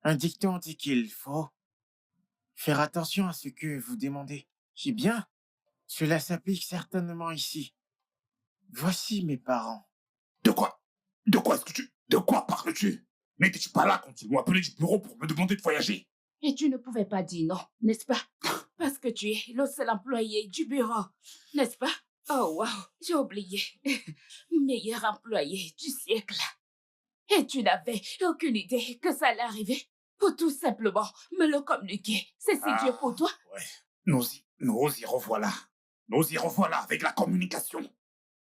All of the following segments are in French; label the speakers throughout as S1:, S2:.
S1: Un dicton dit qu'il faut faire attention à ce que vous demandez. Eh bien, cela s'applique certainement ici. Voici mes parents.
S2: De quoi? De quoi est-ce que tu... De quoi parles-tu? N'étais-tu pas là quand ils m'ont appelé du bureau pour me demander de voyager?
S3: Et tu ne pouvais pas dire non, n'est-ce pas? Parce que tu es le seul employé du bureau, n'est-ce pas? Oh, wow, j'ai oublié. Meilleur employé du siècle. Et tu n'avais aucune idée que ça allait arriver pour tout simplement me le communiquer. C'est si dur pour toi?
S2: Ouais. Nous y revoilà. Nous y revoilà avec la communication.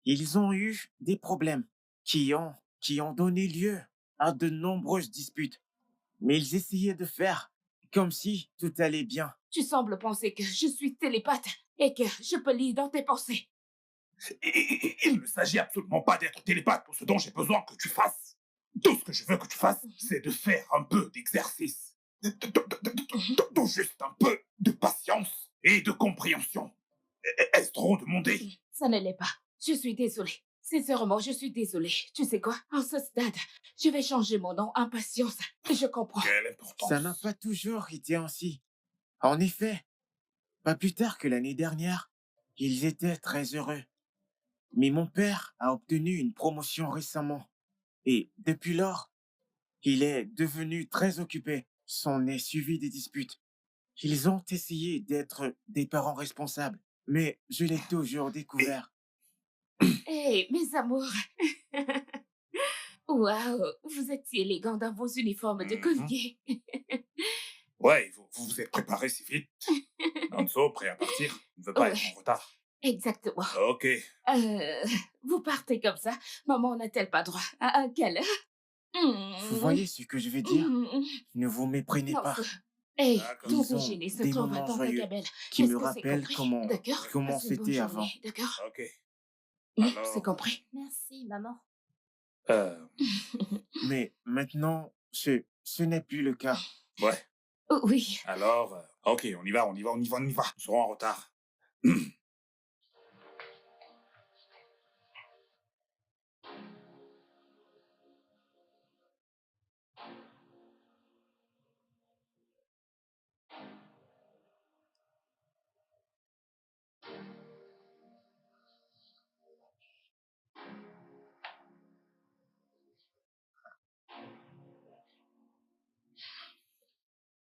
S1: Ils ont eu des problèmes qui ont donné lieu à de nombreuses disputes. Mais ils essayaient de faire comme si tout allait bien.
S3: Tu sembles penser que je suis télépathe et que je peux lire dans tes pensées.
S2: Il ne s'agit absolument pas d'être télépathe pour ce dont j'ai besoin que tu fasses. Tout ce que je veux que tu fasses, c'est de faire un peu d'exercice. Juste un peu de patience et de compréhension. Est-ce trop demandé?
S3: Ça ne l'est pas. Je suis désolée. Sincèrement, je suis désolée. Tu sais quoi? En ce stade, je vais changer mon nom en patience. Je comprends.
S2: Quelle importance?
S1: Ça n'a pas toujours été ainsi. En effet, pas plus tard que l'année dernière, ils étaient très heureux. Mais mon père a obtenu une promotion récemment. Et depuis lors, il est devenu très occupé. S'en est suivi des disputes. Ils ont essayé d'être des parents responsables, mais je l'ai toujours
S2: Et
S1: découvert.
S3: Hé, mes amours. Waouh, vous êtes si élégants dans vos uniformes de
S2: Mhm.
S3: collier.
S2: Ouais, vous vous êtes préparé si vite. Hanzo, prêt à partir, ne veut pas
S3: Ouais,
S2: être en retard.
S3: exactement.
S2: Ok.
S3: Euh, vous partez comme ça. Maman n'a-t-elle pas droit à un câlin?
S1: Vous
S3: Hmm,
S1: voyez ce que je veux dire?
S3: hmm.
S1: Ne vous méprenez
S3: Non,
S1: pas.
S3: hé,
S2: D'accord.
S3: ton
S1: Ils ont
S3: déjeuner se
S1: des
S3: trouve
S1: moments
S3: dans ta
S1: joyeux
S3: cabane.
S1: qui
S3: Est-ce
S1: me
S3: que c'est
S1: rappellent
S3: compris? D'accord?
S1: comment
S3: Passe une bonne
S1: c'était avant.
S3: journée, d'accord?
S2: Ok.
S3: C'est
S2: Alors,
S3: compris.
S4: Merci, maman.
S2: euh,
S1: Mais maintenant, ce n'est plus le cas.
S2: ouais.
S3: Oui.
S2: Alors, ok, on y va. Nous serons en retard.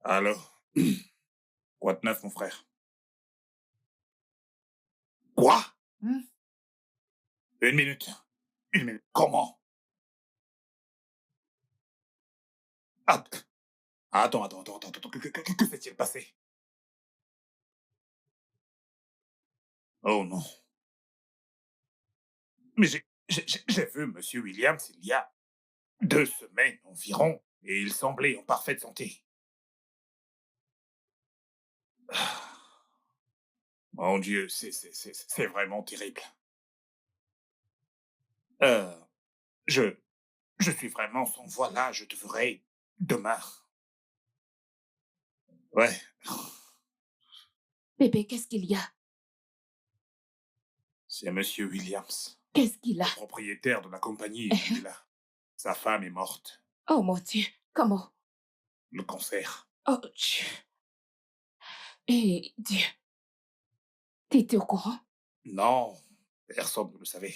S2: Alors, quoi de neuf, mon frère? Quoi?
S1: Hmm?
S2: Une minute. Une minute. Comment? Att- Attends. Que s'est-il passé? Oh non. Mais j'ai vu Monsieur Williams il y a 2 semaines environ, et il semblait en parfaite santé. Mon Dieu, c'est vraiment terrible. Euh, je, je suis vraiment sans voix là, je te ferai demain. Ouais,
S3: Bébé, qu'est-ce qu'il y a?
S2: c'est Monsieur Williams,
S3: Qu'est-ce qu'il a?
S2: le propriétaire de la compagnie, il est là. Sa femme est morte.
S3: Oh mon Dieu, comment?
S2: Le cancer.
S3: Oh Dieu. Eh Dieu, t'étais au courant?
S2: Non, personne ne le savait.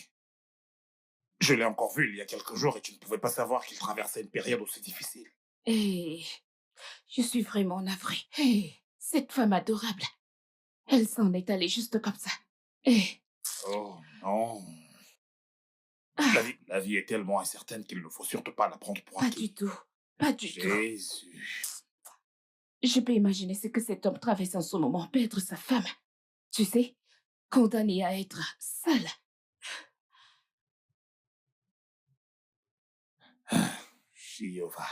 S2: Je l'ai encore vu il y a quelques jours et tu ne pouvais pas savoir qu'il traversait une période aussi difficile.
S3: Eh, je suis vraiment navrée. Eh, cette femme adorable, elle s'en est allée juste comme ça. Eh,
S2: Oh non.
S3: ah,
S2: La vie est tellement incertaine qu'il ne faut surtout pas la prendre pour
S3: pas du
S2: acquis.
S3: tout, pas du tout.
S2: Jésus.
S3: Je peux imaginer ce que cet homme traverse en ce moment, perdre sa femme. Tu sais, condamné à être seul.
S2: Jéhovah.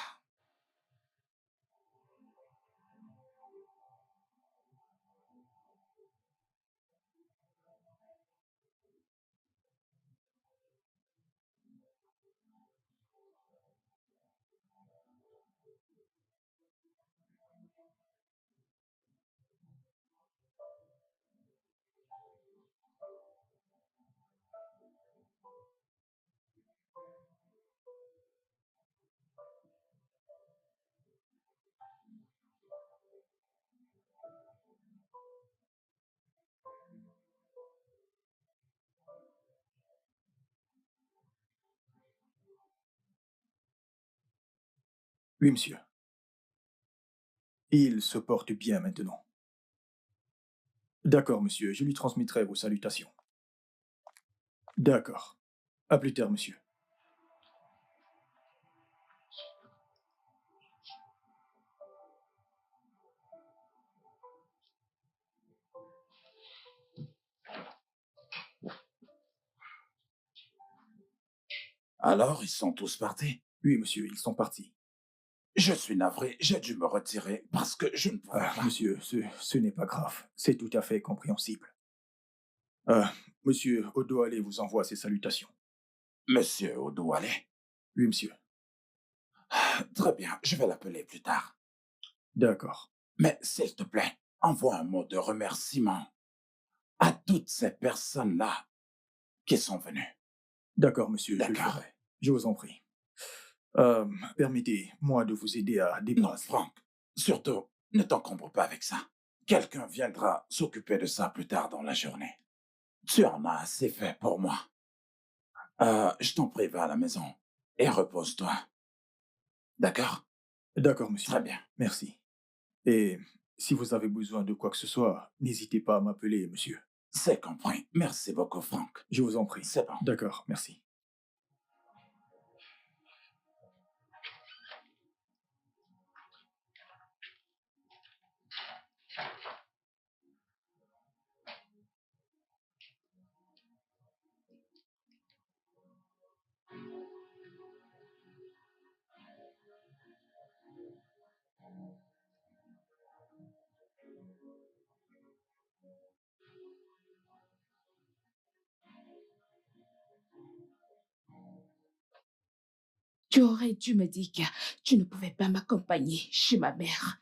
S4: Oui, monsieur. Il se porte bien maintenant. D'accord, monsieur, je lui transmettrai vos salutations. D'accord. À plus tard, monsieur.
S2: Alors, ils sont tous partis.
S4: Oui, monsieur, ils sont partis.
S2: Je suis navré, j'ai dû me retirer parce que je ne pouvais
S4: Ah,
S2: pas.
S4: monsieur, ce n'est pas grave. C'est tout à fait compréhensible. Ah, monsieur Odoale vous envoie ses salutations.
S2: Monsieur Odouale.
S4: Oui, monsieur.
S2: Très bien, je vais l'appeler plus tard.
S4: D'accord.
S2: Mais s'il te plaît, envoie un mot de remerciement à toutes ces personnes-là qui sont venues.
S4: D'accord, monsieur, je le
S2: D'accord.
S4: ferai. Je vous en prie. Permettez-moi de vous aider à
S2: Non,
S4: débrasser.
S2: Franck, surtout, ne t'encombre pas avec ça. Quelqu'un viendra s'occuper de ça plus tard dans la journée. Tu en as assez fait pour moi. Je t'en prie, va à la maison et repose-toi. D'accord?
S4: D'accord, monsieur.
S2: Très bien.
S4: Merci. Et si vous avez besoin de quoi que ce soit, n'hésitez pas à m'appeler, monsieur.
S2: C'est compris. Merci beaucoup, Franck.
S4: Je vous en prie.
S2: C'est bon.
S4: D'accord, merci.
S3: Tu aurais dû me dire que tu ne pouvais pas m'accompagner chez ma mère.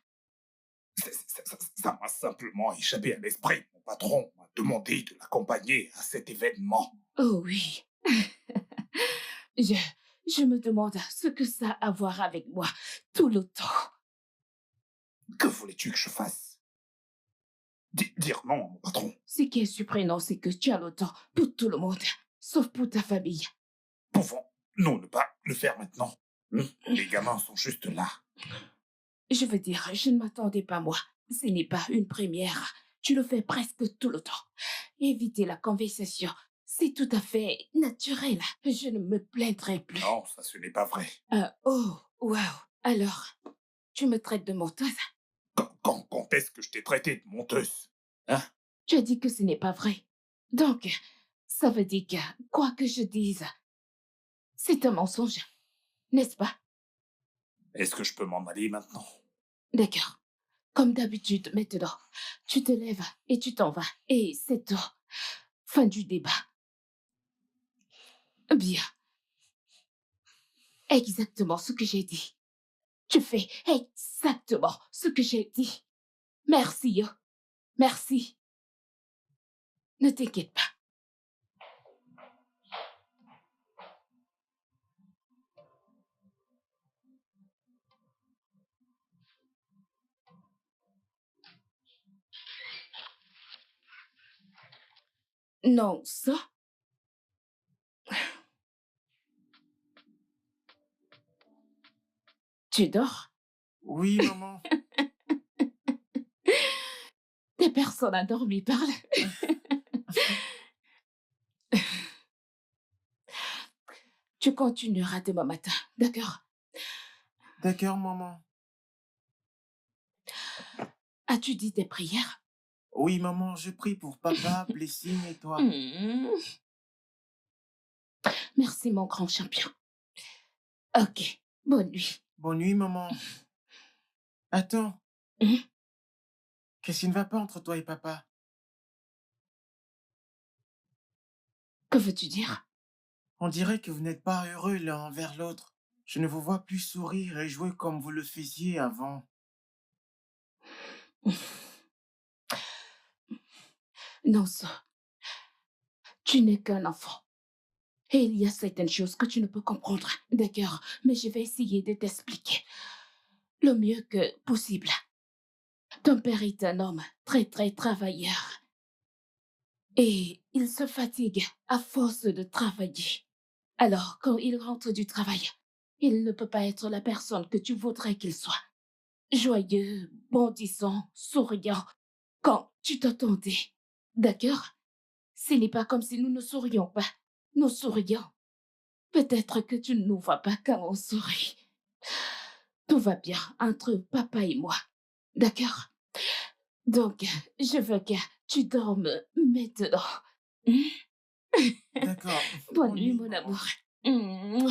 S2: Ça m'a simplement échappé à l'esprit. Mon patron m'a demandé de l'accompagner à cet événement.
S3: Oh oui. je, je me demande ce que ça a à voir avec moi tout le temps.
S2: Que voulais-tu que je fasse? Dire non à mon patron.
S3: Ce qui est surprenant, c'est que tu as le temps pour tout le monde, sauf pour ta famille.
S2: Pouvons-nous ne pas le faire maintenant? Les gamins sont juste là.
S3: Je veux dire, je ne m'attendais pas, moi. Ce n'est pas une première. Tu le fais presque tout le temps. Éviter la conversation, c'est tout à fait naturel. Je ne me plaindrai plus.
S2: Non, ça ce n'est pas vrai.
S3: Oh, waouh. Alors, tu me traites de menteuse?
S2: Quand est-ce que je t'ai traité de menteuse? Hein?
S3: Tu as dit que ce n'est pas vrai. Donc, ça veut dire que, quoi que je dise, c'est un mensonge, n'est-ce pas?
S2: Est-ce que je peux m'en aller maintenant?
S3: D'accord. Comme d'habitude, maintenant, tu te lèves et tu t'en vas. Et c'est tout. Fin du débat. Bien. Exactement ce que j'ai dit. Tu fais exactement ce que j'ai dit. Merci, yo. Merci. Ne t'inquiète pas. Non, ça. Tu dors?
S1: Oui, maman.
S3: Des personnes endormies parlent. Tu continueras demain matin, d'accord?
S1: D'accord, maman.
S3: As-tu dit tes prières?
S1: Oui, maman, je prie pour papa, Blessing et toi.
S3: Hmm. Merci, mon grand champion. Ok, bonne nuit.
S1: Bonne nuit, maman. Attends,
S3: Hmm?
S1: qu'est-ce qui ne va pas entre toi et papa?
S3: Que veux-tu dire?
S1: On dirait que vous n'êtes pas heureux l'un envers l'autre. Je ne vous vois plus sourire et jouer comme vous le faisiez avant.
S3: Non, ça. Tu n'es qu'un enfant. Et il y a certaines choses que tu ne peux comprendre, d'accord? Mais je vais essayer de t'expliquer le mieux que possible. Ton père est un homme très, très travailleur. Et il se fatigue à force de travailler. Alors, quand il rentre du travail, Il ne peut pas être la personne que tu voudrais qu'il soit. Joyeux, bondissant, souriant, quand tu t'attendais. D'accord? Ce n'est pas comme si nous ne sourions pas. Nous sourions. Peut-être que tu ne nous vois pas quand on sourit. Tout va bien entre papa et moi. D'accord? Donc, je veux que tu dormes maintenant.
S1: D'accord.
S3: Bonne
S1: Bonne
S3: nuit,
S1: nuit,
S3: mon
S1: maman.
S3: amour. Mm.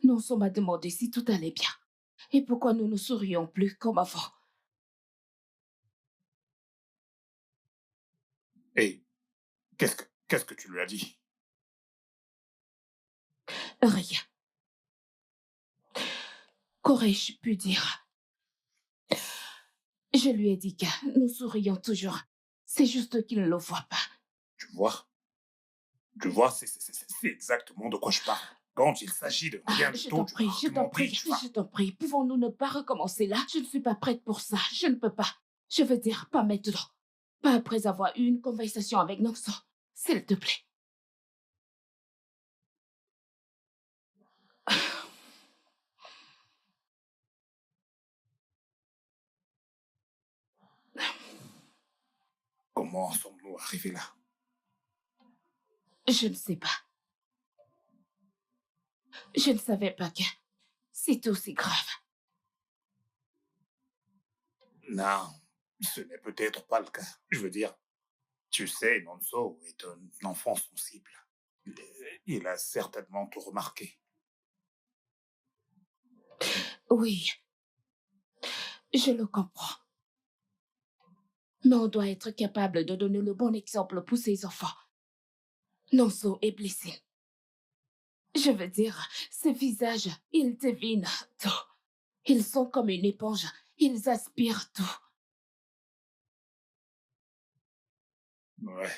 S3: Nonso m'a demandé si tout allait bien. Et pourquoi nous ne sourions plus comme avant.
S2: Et qu'est-ce que tu lui as dit?
S3: Rien. Qu'aurais-je pu dire? Je lui ai dit que nous sourions toujours. C'est juste qu'il ne le voit pas.
S2: Tu vois? Tu vois, c'est exactement de quoi je parle. Quand il s'agit de rien du
S3: Je
S2: tout,
S3: t'en
S2: tu vas
S3: prie, je t'en
S2: argumenter,
S3: prie,
S2: tu vas...
S3: je t'en prie. Pouvons-nous ne pas recommencer là? Je ne suis pas prête pour ça. Je ne peux pas. Je veux dire, pas maintenant. Pas après avoir eu une conversation avec Nonso. S'il te plaît.
S2: Comment en sommes-nous arrivés là?
S3: Je ne sais pas. Je ne savais pas que c'est aussi grave.
S2: Non, ce n'est peut-être pas le cas. Je veux dire, tu sais, Nonso est un enfant sensible. Il a certainement tout remarqué.
S3: Oui, je le comprends. Mais on doit être capable de donner le bon exemple pour ses enfants. Nonso est blessé. Je veux dire, ces visages, ils devinent tout. Ils sont comme une éponge. Ils aspirent tout.
S2: Ouais.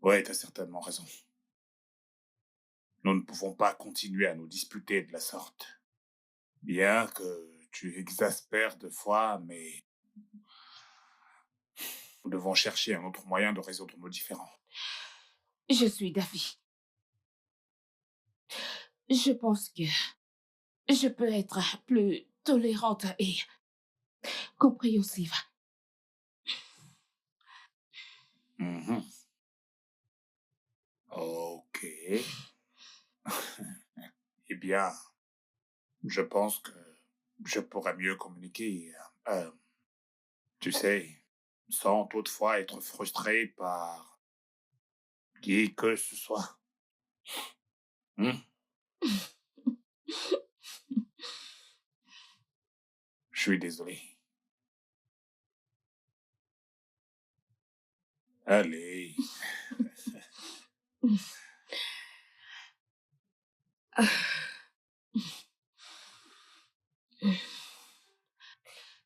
S2: Ouais, t'as certainement raison. Nous ne pouvons pas continuer à nous disputer de la sorte. Bien que tu exaspères de fois, mais nous devons chercher un autre moyen de résoudre nos différends.
S3: Je suis d'avis. Je pense que je peux être plus tolérante et compréhensive.
S2: Mhm. Ok. Eh bien, je pense que je pourrais mieux communiquer. euh, Tu sais, sans toutefois être frustré par qui que ce soit. Hmm. Je suis désolé. Allez.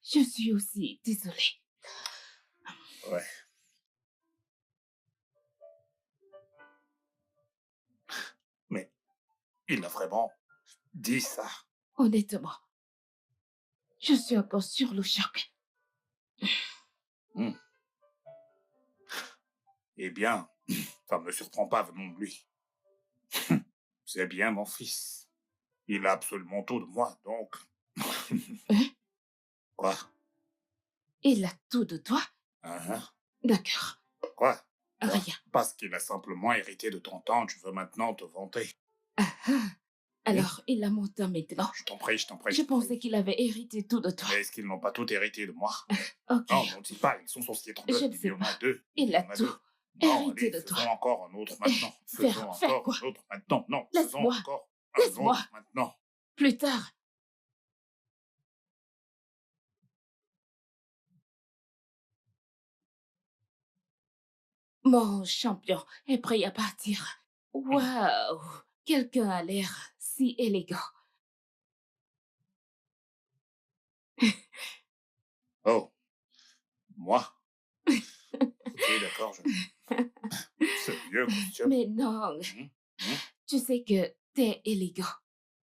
S3: Je suis aussi désolée.
S2: Ouais. Mais il a vraiment dit ça.
S3: Honnêtement, je suis encore sur le choc.
S2: Hmm. Eh bien, ça ne me surprend pas venant de lui. C'est bien mon fils. Il a absolument tout de moi, donc...
S3: Hein?
S2: Quoi?
S3: Il a tout de toi?
S2: Hein?
S3: D'accord.
S2: Quoi? Quoi?
S3: Rien.
S2: Parce qu'il a simplement hérité de ton temps, tu veux maintenant te vanter.
S3: Ah ah. Alors, il a mon temps maintenant.
S2: Je t'en prie, je t'en prie.
S3: Je pensais qu'il avait hérité tout de toi.
S2: Mais est-ce qu'ils n'ont pas tout hérité de moi?
S3: Ok.
S2: Non, n'ont-ils pas? Ils sont censés être deux.
S3: Je ne
S2: Il y
S3: sais
S2: en a
S3: pas.
S2: deux.
S3: Il
S2: y
S3: a
S2: en a
S3: tout.
S2: deux.
S1: Non,
S3: Héritier
S1: allez,
S3: de toi.
S1: faisons encore un autre maintenant. Faisons
S3: Faire
S1: encore
S3: quoi?
S1: un autre maintenant. Non, faisons
S3: Laisse-moi.
S1: encore un
S3: Laisse-moi.
S1: autre maintenant.
S3: Plus tard. Mon champion est prêt à partir. Waouh! Quelqu'un a l'air si élégant.
S1: Oh, moi? Ok, d'accord, ce vieux costume.
S3: Mais non,
S1: Hum, hum.
S3: tu sais que t'es élégant,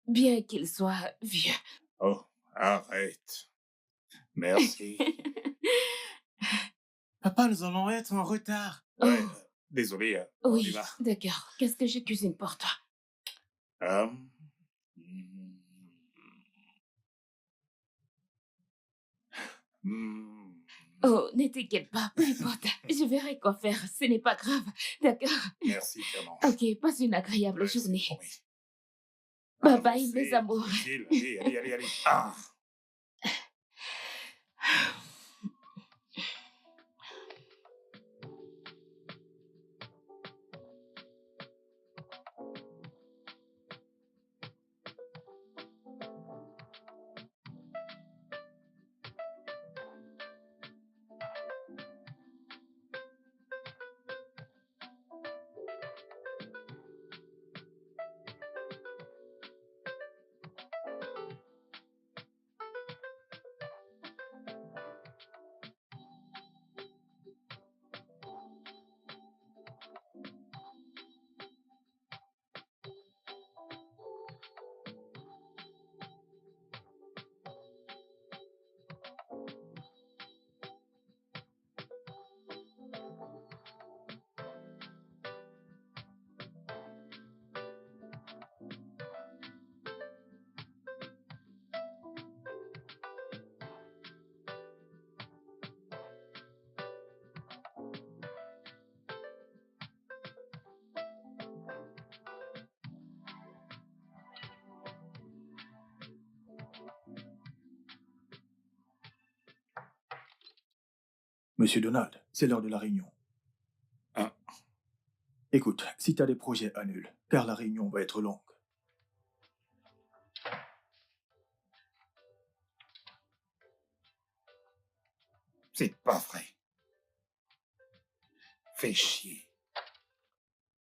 S3: bien qu'il soit vieux.
S1: Oh, arrête. Merci. Papa, nous allons être en retard. Ouais,
S3: Oh,
S1: désolé, on y
S3: oui,
S1: va.
S3: d'accord. Qu'est-ce que je cuisine pour toi?
S1: Hum, hum,
S3: Oh, ne t'inquiète pas, peu importe. Je verrai quoi faire, ce n'est pas grave. D'accord?
S1: Merci, Clémence.
S3: Ok, passe une agréable
S1: Ouais, c'est
S3: journée.
S1: promis.
S3: Bye bye, mes
S1: Avancez,
S3: amours.
S1: tranquille. Allez, allez, allez, allez. Ah.
S4: Monsieur Donald, c'est l'heure de la réunion.
S1: Hein,
S4: Écoute, si t'as des projets, annule, car la réunion va être longue.
S1: c'est pas vrai. Fais chier.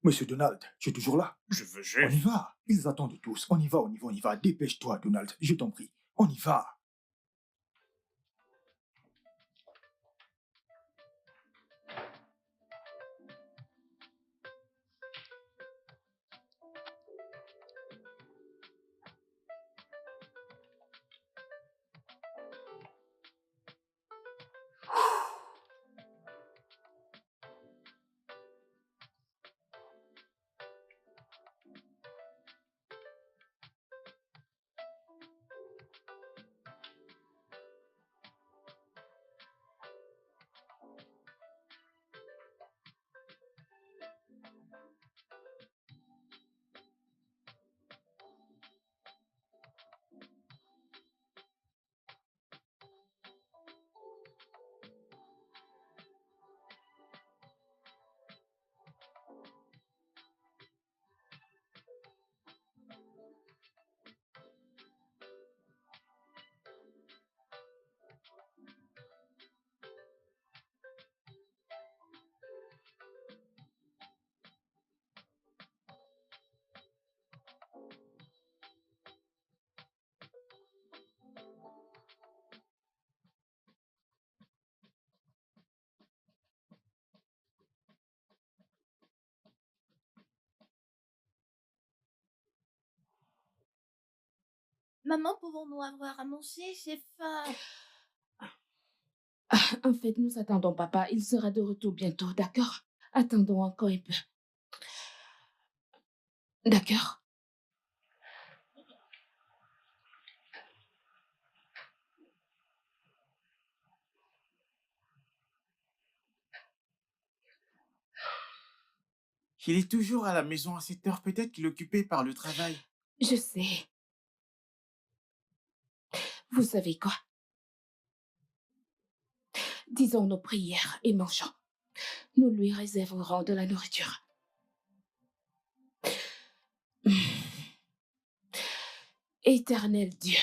S4: Monsieur Donald, je suis toujours là.
S1: Je veux
S4: On y
S1: juste.
S4: va. Ils attendent tous. On y va, on y va, on y va. Dépêche-toi, Donald, je t'en prie. On y va.
S5: Maman, pouvons-nous avoir à manger? J'ai faim.
S3: En fait, nous attendons papa. Il sera de retour bientôt, d'accord? Attendons encore un peu. D'accord?
S1: Il est toujours à la maison à cette heure. Peut-être qu'il est occupé par le travail.
S3: Je sais. Vous savez quoi? Disons nos prières et mangeons. Nous lui réserverons de la nourriture. Éternel Dieu,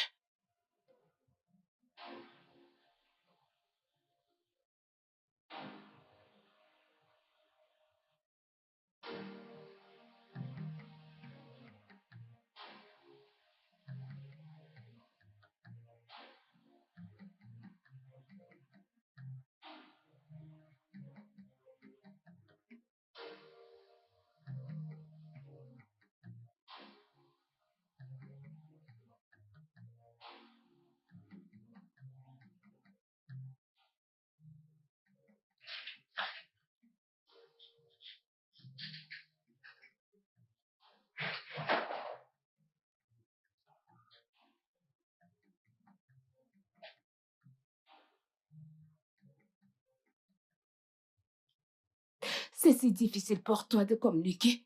S3: c'est si difficile pour toi de communiquer.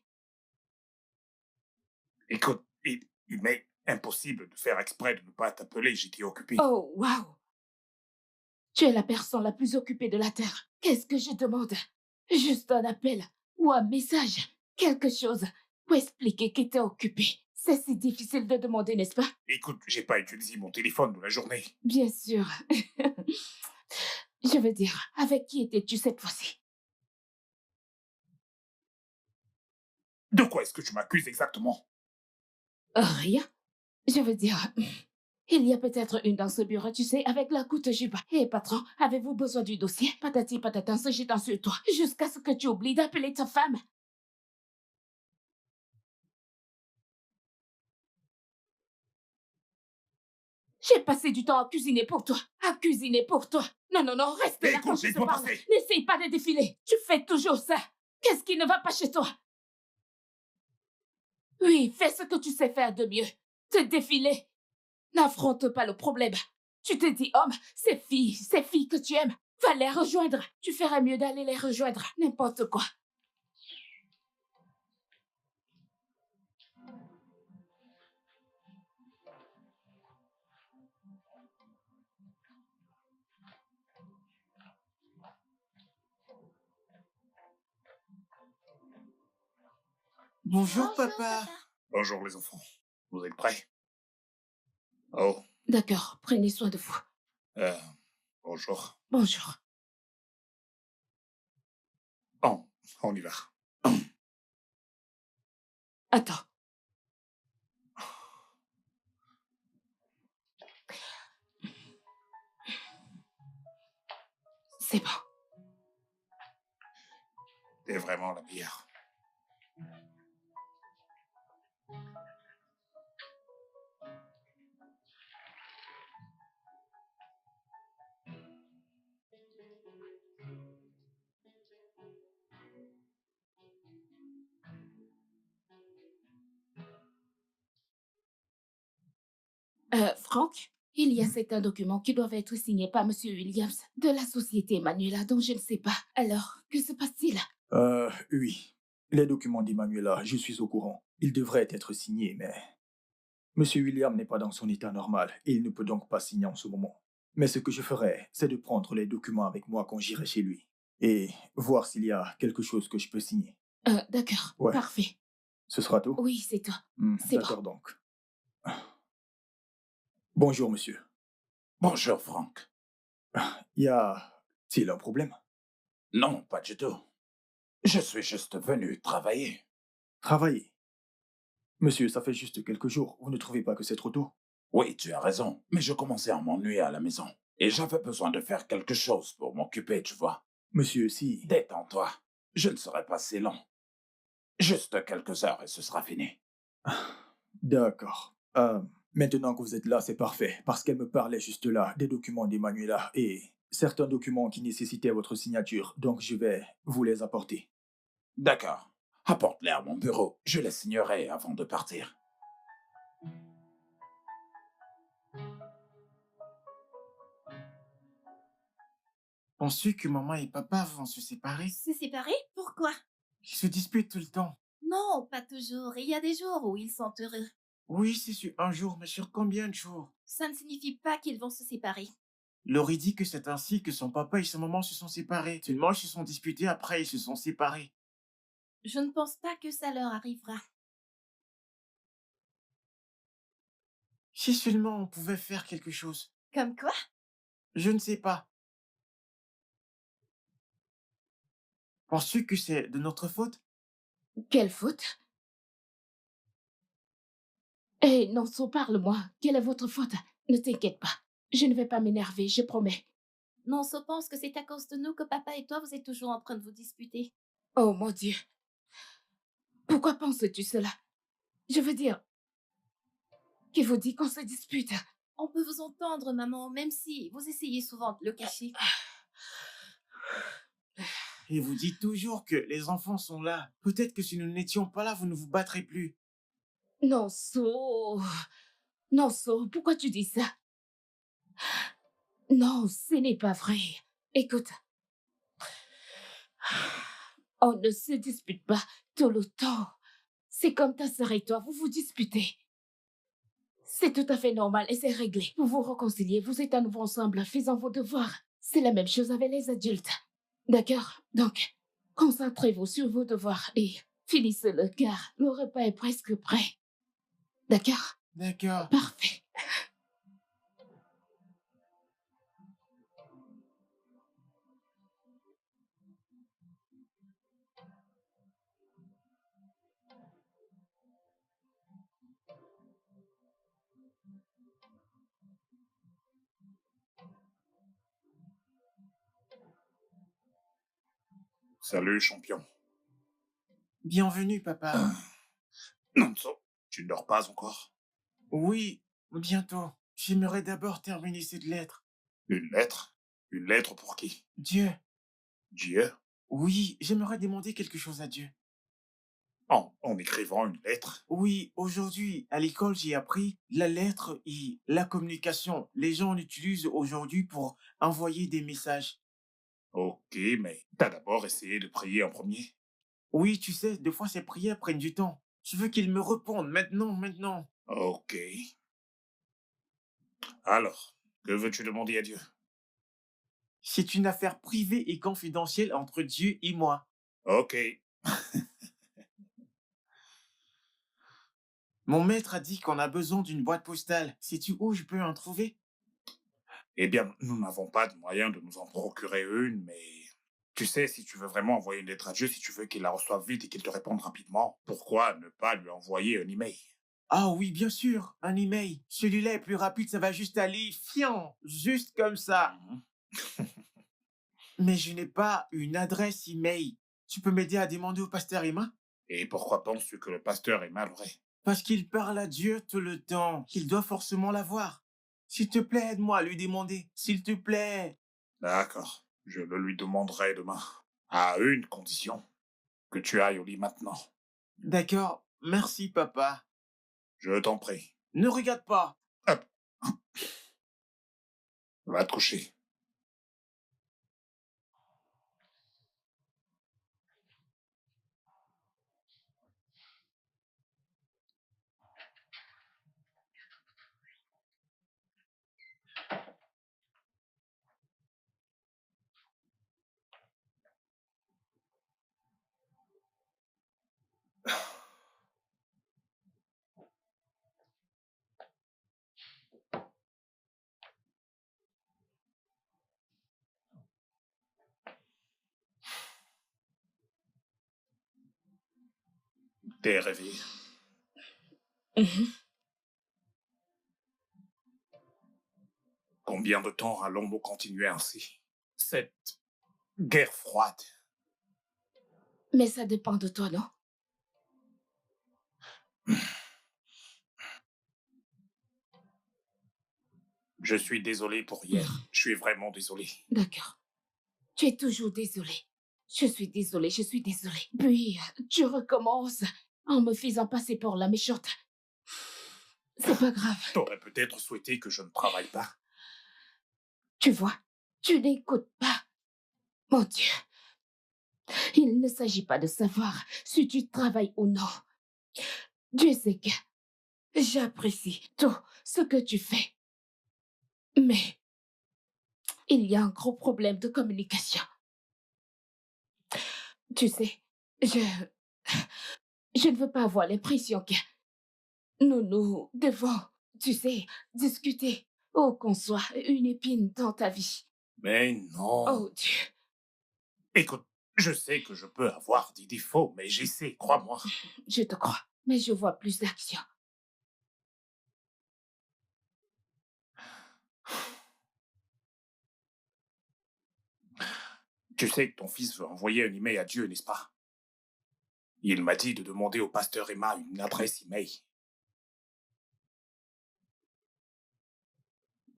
S6: Écoute, il m'est impossible de faire exprès de ne pas t'appeler, j'étais occupé.
S3: Oh, waouh! Tu es la personne la plus occupée de la Terre. Qu'est-ce que je demande? Juste un appel ou un message, quelque chose pour expliquer que t'es occupé. C'est si difficile de demander, n'est-ce pas?
S6: Écoute, j'ai pas utilisé mon téléphone de la journée.
S3: Bien sûr. Je veux dire, avec qui étais-tu cette fois-ci?
S6: De quoi est-ce que tu m'accuses exactement?
S3: Rien. Je veux dire, il y a peut-être une dans ce bureau, tu sais, avec la courte jupe. Hé, patron, avez-vous besoin du dossier? Patati patata, se jetant sur toi, jusqu'à ce que tu oublies d'appeler ta femme. J'ai passé du temps à cuisiner pour toi. À cuisiner pour toi. Non, non, non, reste là quand
S6: Écoute,
S3: je te
S6: laisse-moi
S3: parle.
S6: passer.
S3: N'essaye pas de défiler. Tu fais toujours ça. Qu'est-ce qui ne va pas chez toi? Oui, fais ce que tu sais faire de mieux. Te défiler. N'affronte pas le problème. Tu te dis homme, ces filles que tu aimes, va les rejoindre. Tu ferais mieux d'aller les rejoindre. N'importe quoi.
S1: Bonjour,
S5: Bonjour,
S1: papa.
S5: papa.
S6: Bonjour les enfants. Vous êtes prêts? Oh,
S3: D'accord, prenez soin de vous.
S6: euh, bonjour.
S3: Bonjour.
S6: Bon, on y va.
S3: Attends. C'est bon.
S6: T'es vraiment la meilleure.
S3: Franck, il y a certains documents qui doivent être signés par Monsieur Williams de la société Manuela dont je ne sais pas. Alors, que se passe-t-il?
S4: Oui. Les documents d'Emmanuela, je suis au courant. Ils devraient être signés, mais Monsieur William n'est pas dans son état normal et il ne peut donc pas signer en ce moment. Mais ce que je ferai, c'est de prendre les documents avec moi quand j'irai chez lui et voir s'il y a quelque chose que je peux signer.
S3: D'accord,
S4: Ouais.
S3: parfait.
S4: Ce sera tout?
S3: Oui, c'est toi. C'est bon.
S4: D'accord donc. Bonjour, monsieur.
S2: Bonjour, Franck.
S4: Y a-t-il un problème?
S2: Non, pas du tout. Je suis juste venu travailler.
S4: Travailler. Monsieur, ça fait juste quelques jours. Vous ne trouvez pas que c'est trop tôt?
S2: Oui, tu as raison, mais je commençais à m'ennuyer à la maison. Et j'avais besoin de faire quelque chose pour m'occuper, tu vois.
S4: Monsieur, si...
S2: Détends-toi. Je ne serai pas si long. Juste quelques heures et ce sera fini.
S4: D'accord. Maintenant que vous êtes là, c'est parfait, parce qu'elle me parlait juste là des documents d'Emmanuela et certains documents qui nécessitaient votre signature, donc je vais vous les apporter.
S2: D'accord. Apporte-les à mon bureau. Je les signerai avant de partir.
S1: Penses-tu que maman et papa vont se séparer?
S5: Se séparer? Pourquoi?
S1: Ils se disputent tout le temps.
S5: Non, pas toujours. Il y a des jours où ils sont heureux.
S1: Oui, c'est sur un jour, mais sur combien de jours?
S5: Ça ne signifie pas qu'ils vont se séparer.
S1: Laurie dit que c'est ainsi que son papa et sa maman se sont séparés. Seulement, ils se sont disputés, après ils se sont séparés.
S5: Je ne pense pas que ça leur arrivera.
S1: Si seulement on pouvait faire quelque chose.
S5: Comme quoi?
S1: Je ne sais pas. Penses-tu que c'est de notre faute?
S3: Quelle faute? Eh, non, parle-moi. Quelle est votre faute? Ne t'inquiète pas. Je ne vais pas m'énerver, je promets.
S5: Nonso pense que c'est à cause de nous que papa et toi, vous êtes toujours en train de vous disputer.
S3: Oh mon Dieu. Pourquoi penses-tu cela? Je veux dire, qui vous dit qu'on se dispute?
S5: On peut vous entendre, maman, même si vous essayez souvent de le cacher.
S1: Et vous dites toujours que les enfants sont là. Peut-être que si nous n'étions pas là, vous ne vous battrez plus.
S3: Non, Non, pourquoi tu dis ça? Non, ce n'est pas vrai. Écoute, on ne se dispute pas tout le temps. C'est comme ta sœur et toi, vous vous disputez. C'est tout à fait normal et c'est réglé. Vous vous réconciliez, vous êtes à nouveau ensemble, faisant vos devoirs. C'est la même chose avec les adultes. D'accord? Donc, concentrez-vous sur vos devoirs et finissez-le car le repas est presque prêt. D'accord?
S1: D'accord.
S3: Parfait.
S6: Salut, champion.
S1: Bienvenue, papa.
S6: Nonso, tu ne dors pas encore?
S1: Oui, bientôt. J'aimerais d'abord terminer cette lettre.
S6: Une lettre? Une lettre pour qui?
S1: Dieu.
S6: Dieu?
S1: Oui, j'aimerais demander quelque chose à Dieu.
S6: En écrivant une lettre?
S1: Oui, aujourd'hui, à l'école, j'ai appris la lettre et la communication. Les gens l'utilisent aujourd'hui pour envoyer des messages.
S6: Ok, mais t'as d'abord essayé de prier en premier.
S1: Oui, tu sais, des fois, ces prières prennent du temps. Je veux qu'il me réponde maintenant.
S6: Ok. Alors, que veux-tu demander à Dieu?
S1: C'est une affaire privée et confidentielle entre Dieu et moi.
S6: Ok.
S1: Mon maître a dit qu'on a besoin d'une boîte postale. Sais-tu où je peux en trouver?
S6: Eh bien, nous n'avons pas de moyen de nous en procurer une, mais tu sais, si tu veux vraiment envoyer une lettre à Dieu, si tu veux qu'il la reçoive vite et qu'il te réponde rapidement, pourquoi ne pas lui envoyer un email?
S1: Ah oui, bien sûr, un email. Celui-là est plus rapide, ça va juste aller, fiant, juste comme ça.
S6: Mhm.
S1: Mais je n'ai pas une adresse email. Tu peux m'aider à demander au pasteur Emma?
S6: Et pourquoi penses-tu que le pasteur est malheureux?
S1: Parce qu'il parle à Dieu tout le temps. Il doit forcément l'avoir. S'il te plaît, aide-moi à lui demander. S'il te plaît.
S6: D'accord, je le lui demanderai demain. À une condition, que tu ailles au lit maintenant.
S1: D'accord, merci papa.
S6: Je t'en prie.
S1: Ne regarde pas.
S6: Hop, va te coucher. T'es réveillé.
S3: Mhm.
S6: Combien de temps allons-nous continuer ainsi? Cette guerre froide.
S3: Mais ça dépend de toi, non?
S6: Je suis désolé pour hier. Je suis vraiment désolé.
S3: D'accord. Tu es toujours désolé. Je suis désolée. Puis, tu recommences en me faisant passer pour la méchante. C'est pas grave.
S6: T'aurais peut-être souhaité que je ne travaille pas.
S3: Tu vois, tu n'écoutes pas. Mon Dieu, il ne s'agit pas de savoir si tu travailles ou non. Dieu sait que j'apprécie tout ce que tu fais. Mais Il y a un gros problème de communication. Tu sais, je... Je ne veux pas avoir l'impression que nous devons, tu sais, discuter ou qu'on soit une épine dans ta vie.
S6: Mais non.
S3: Oh Dieu,
S6: Écoute, je sais que je peux avoir des défauts, mais j'essaie, crois-moi.
S3: je te crois, mais je vois plus d'action.
S6: Tu sais que ton fils veut envoyer un email à Dieu, n'est-ce pas? Il m'a dit de demander au pasteur Emma une adresse email.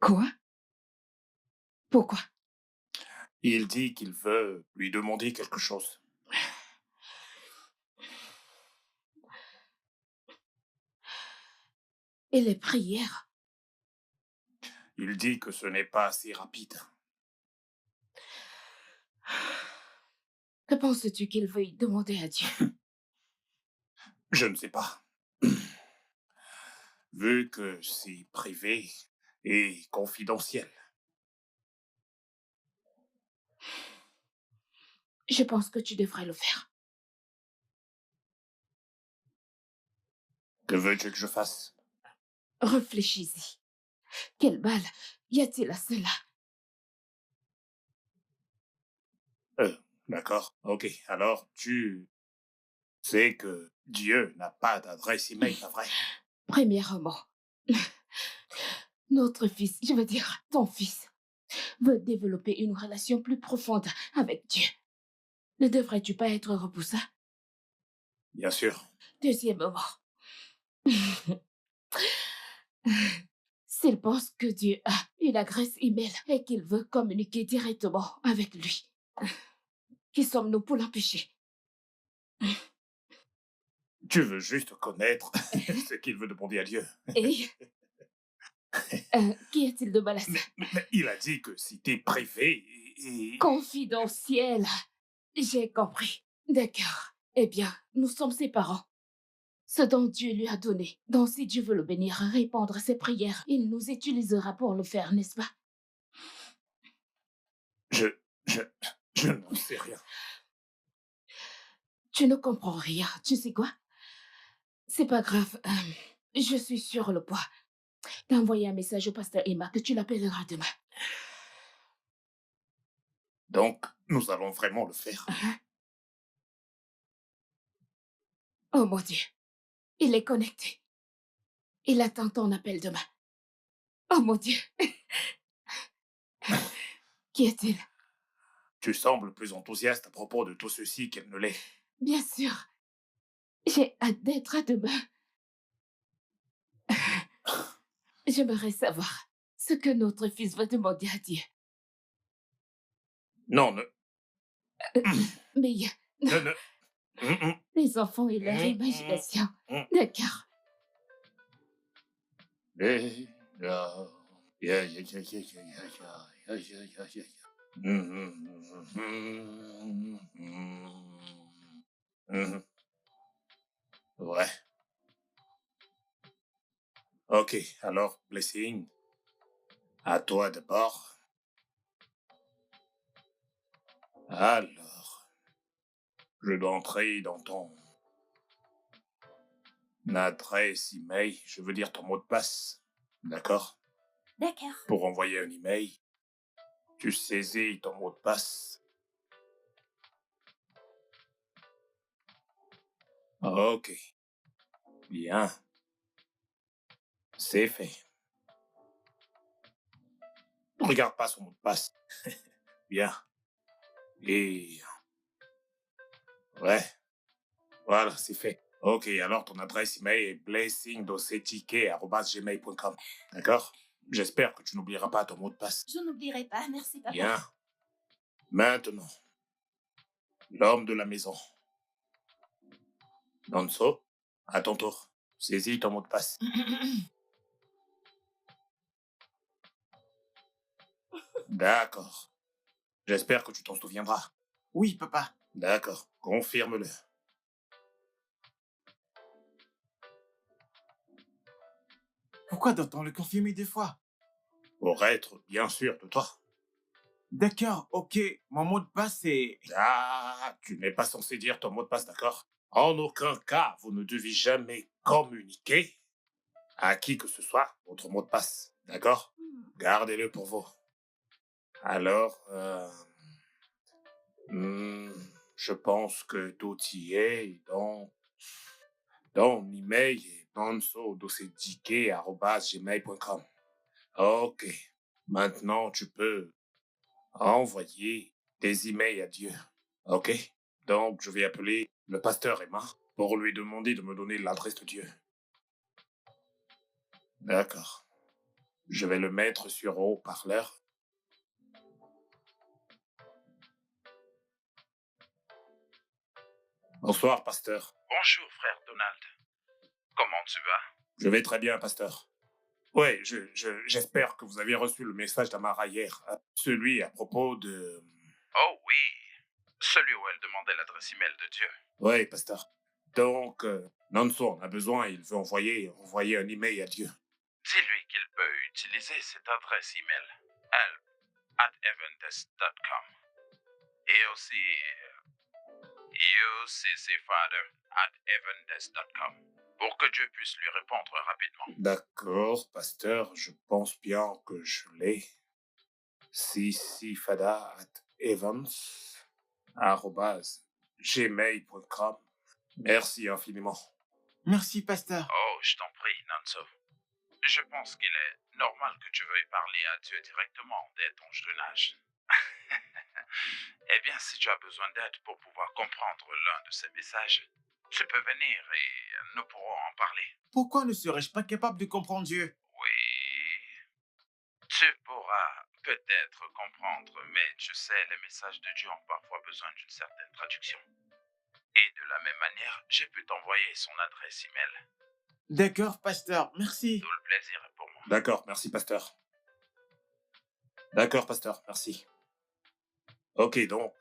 S3: Quoi? Pourquoi?
S6: Il dit qu'il veut lui demander quelque chose.
S3: Et les prières?
S6: Il dit que ce n'est pas assez rapide.
S3: Que penses-tu qu'il veuille demander à Dieu?
S6: Je ne sais pas. Vu que c'est privé et confidentiel.
S3: Je pense que tu devrais le faire.
S6: Que veux-tu que je fasse?
S3: Réfléchis-y. Quel mal y a-t-il à cela?
S6: D'accord, ok. Alors, tu sais que Dieu n'a pas d'adresse email, pas vrai?
S3: Premièrement, notre fils, je veux dire ton fils, veut développer une relation plus profonde avec Dieu. Ne devrais-tu pas être heureux pour ça?
S6: Bien sûr.
S3: Deuxièmement, s'il pense que Dieu a une adresse email et qu'il veut communiquer directement avec lui, qui sommes-nous pour l'empêcher?
S6: Tu veux juste connaître ce qu'il veut demander à Dieu.
S3: Et qu'y a-t-il de mal à ça?
S6: Mais il a dit que c'était privé et...
S3: Confidentiel. J'ai compris. D'accord. Eh bien, nous sommes ses parents. Ce dont Dieu lui a donné. Donc, si Dieu veut le bénir, répondre à ses prières, il nous utilisera pour le faire, n'est-ce pas?
S6: Je n'en sais rien.
S3: Tu ne comprends rien. Tu sais quoi? C'est pas grave. Je suis sur le point d'envoyer un message au pasteur Emma que tu l'appelleras demain.
S6: Donc, nous allons vraiment le faire.
S3: Oh mon Dieu. Il est connecté. Il attend ton appel demain. Oh mon Dieu. Qui est-il?
S6: Tu sembles plus enthousiaste à propos de tout ceci qu'elle ne l'est.
S3: Bien sûr. J'ai hâte d'être à demain. J'aimerais savoir ce que notre fils va demander à Dieu.
S6: Non, ne...
S3: Mais
S6: ne...
S3: les enfants et leur imagination. D'accord.
S6: Ouais. Ok, alors, Blessing, à toi d'abord. Alors, je dois entrer dans ton adresse email, je veux dire ton mot de passe, d'accord?
S5: D'accord.
S6: Pour envoyer un email, tu saisis ton mot de passe. Ok, bien, c'est fait. Regarde pas son mot de passe. Bien. Et... Ouais, voilà, c'est fait. Ok, alors ton adresse email est blessingdocetike@gmail.com. D'accord? J'espère que tu n'oublieras pas ton mot de passe.
S5: Je n'oublierai pas, merci papa.
S6: Bien. Maintenant, l'homme de la maison. Nonso, à ton tour. Saisis ton mot de passe. D'accord. J'espère que tu t'en souviendras.
S1: Oui, papa.
S6: D'accord. Confirme-le.
S1: Pourquoi doit-on le confirmer 2 fois?
S6: Pour être bien sûr de toi.
S1: D'accord, ok. Mon mot de passe est...
S6: Ah, tu n'es pas censé dire ton mot de passe, d'accord? En aucun cas, vous ne devez jamais communiquer à qui que ce soit votre mot de passe, d'accord? Gardez-le pour vous. Alors, hmm, je pense que tout y est dans l'email et donso.gmail.com. Ok. Maintenant, tu peux envoyer des emails à Dieu. Ok? Donc, je vais appeler le pasteur Emma pour lui demander de me donner l'adresse de Dieu. D'accord. Je vais le mettre sur haut-parleur. Bonsoir, pasteur.
S7: Bonjour, frère Donald. Comment tu vas?
S6: Je vais très bien, pasteur. Ouais, j'espère que vous avez reçu le message d'Amara hier, celui à propos de...
S7: Oh oui, celui où elle demandait l'adresse email de Dieu.
S6: Ouais, pasteur. Donc, Nanso a besoin, il veut envoyer un email à Dieu.
S7: Dis-lui qu'il peut utiliser cette adresse email, help@eventest.com. Et aussi, uccfather@eventest.com. Pour que Dieu puisse lui répondre rapidement.
S6: D'accord, pasteur, je pense bien que je l'ai. cfada@evans@gmail.com. Merci infiniment.
S1: Merci, pasteur.
S7: Oh, je t'en prie, Nanso. Je pense qu'il est normal que tu veuilles parler à Dieu directement dès ton jeune âge. Eh bien, si tu as besoin d'aide pour pouvoir comprendre l'un de ces messages, tu peux venir et nous pourrons en parler.
S1: Pourquoi ne serais-je pas capable de comprendre Dieu?
S7: Oui, tu pourras peut-être comprendre, mais tu sais, les messages de Dieu ont parfois besoin d'une certaine traduction. Et de la même manière, j'ai pu t'envoyer son adresse email.
S1: D'accord, pasteur, merci.
S7: Tout le plaisir est pour moi.
S6: D'accord, merci, pasteur. D'accord, pasteur, merci. Ok, donc,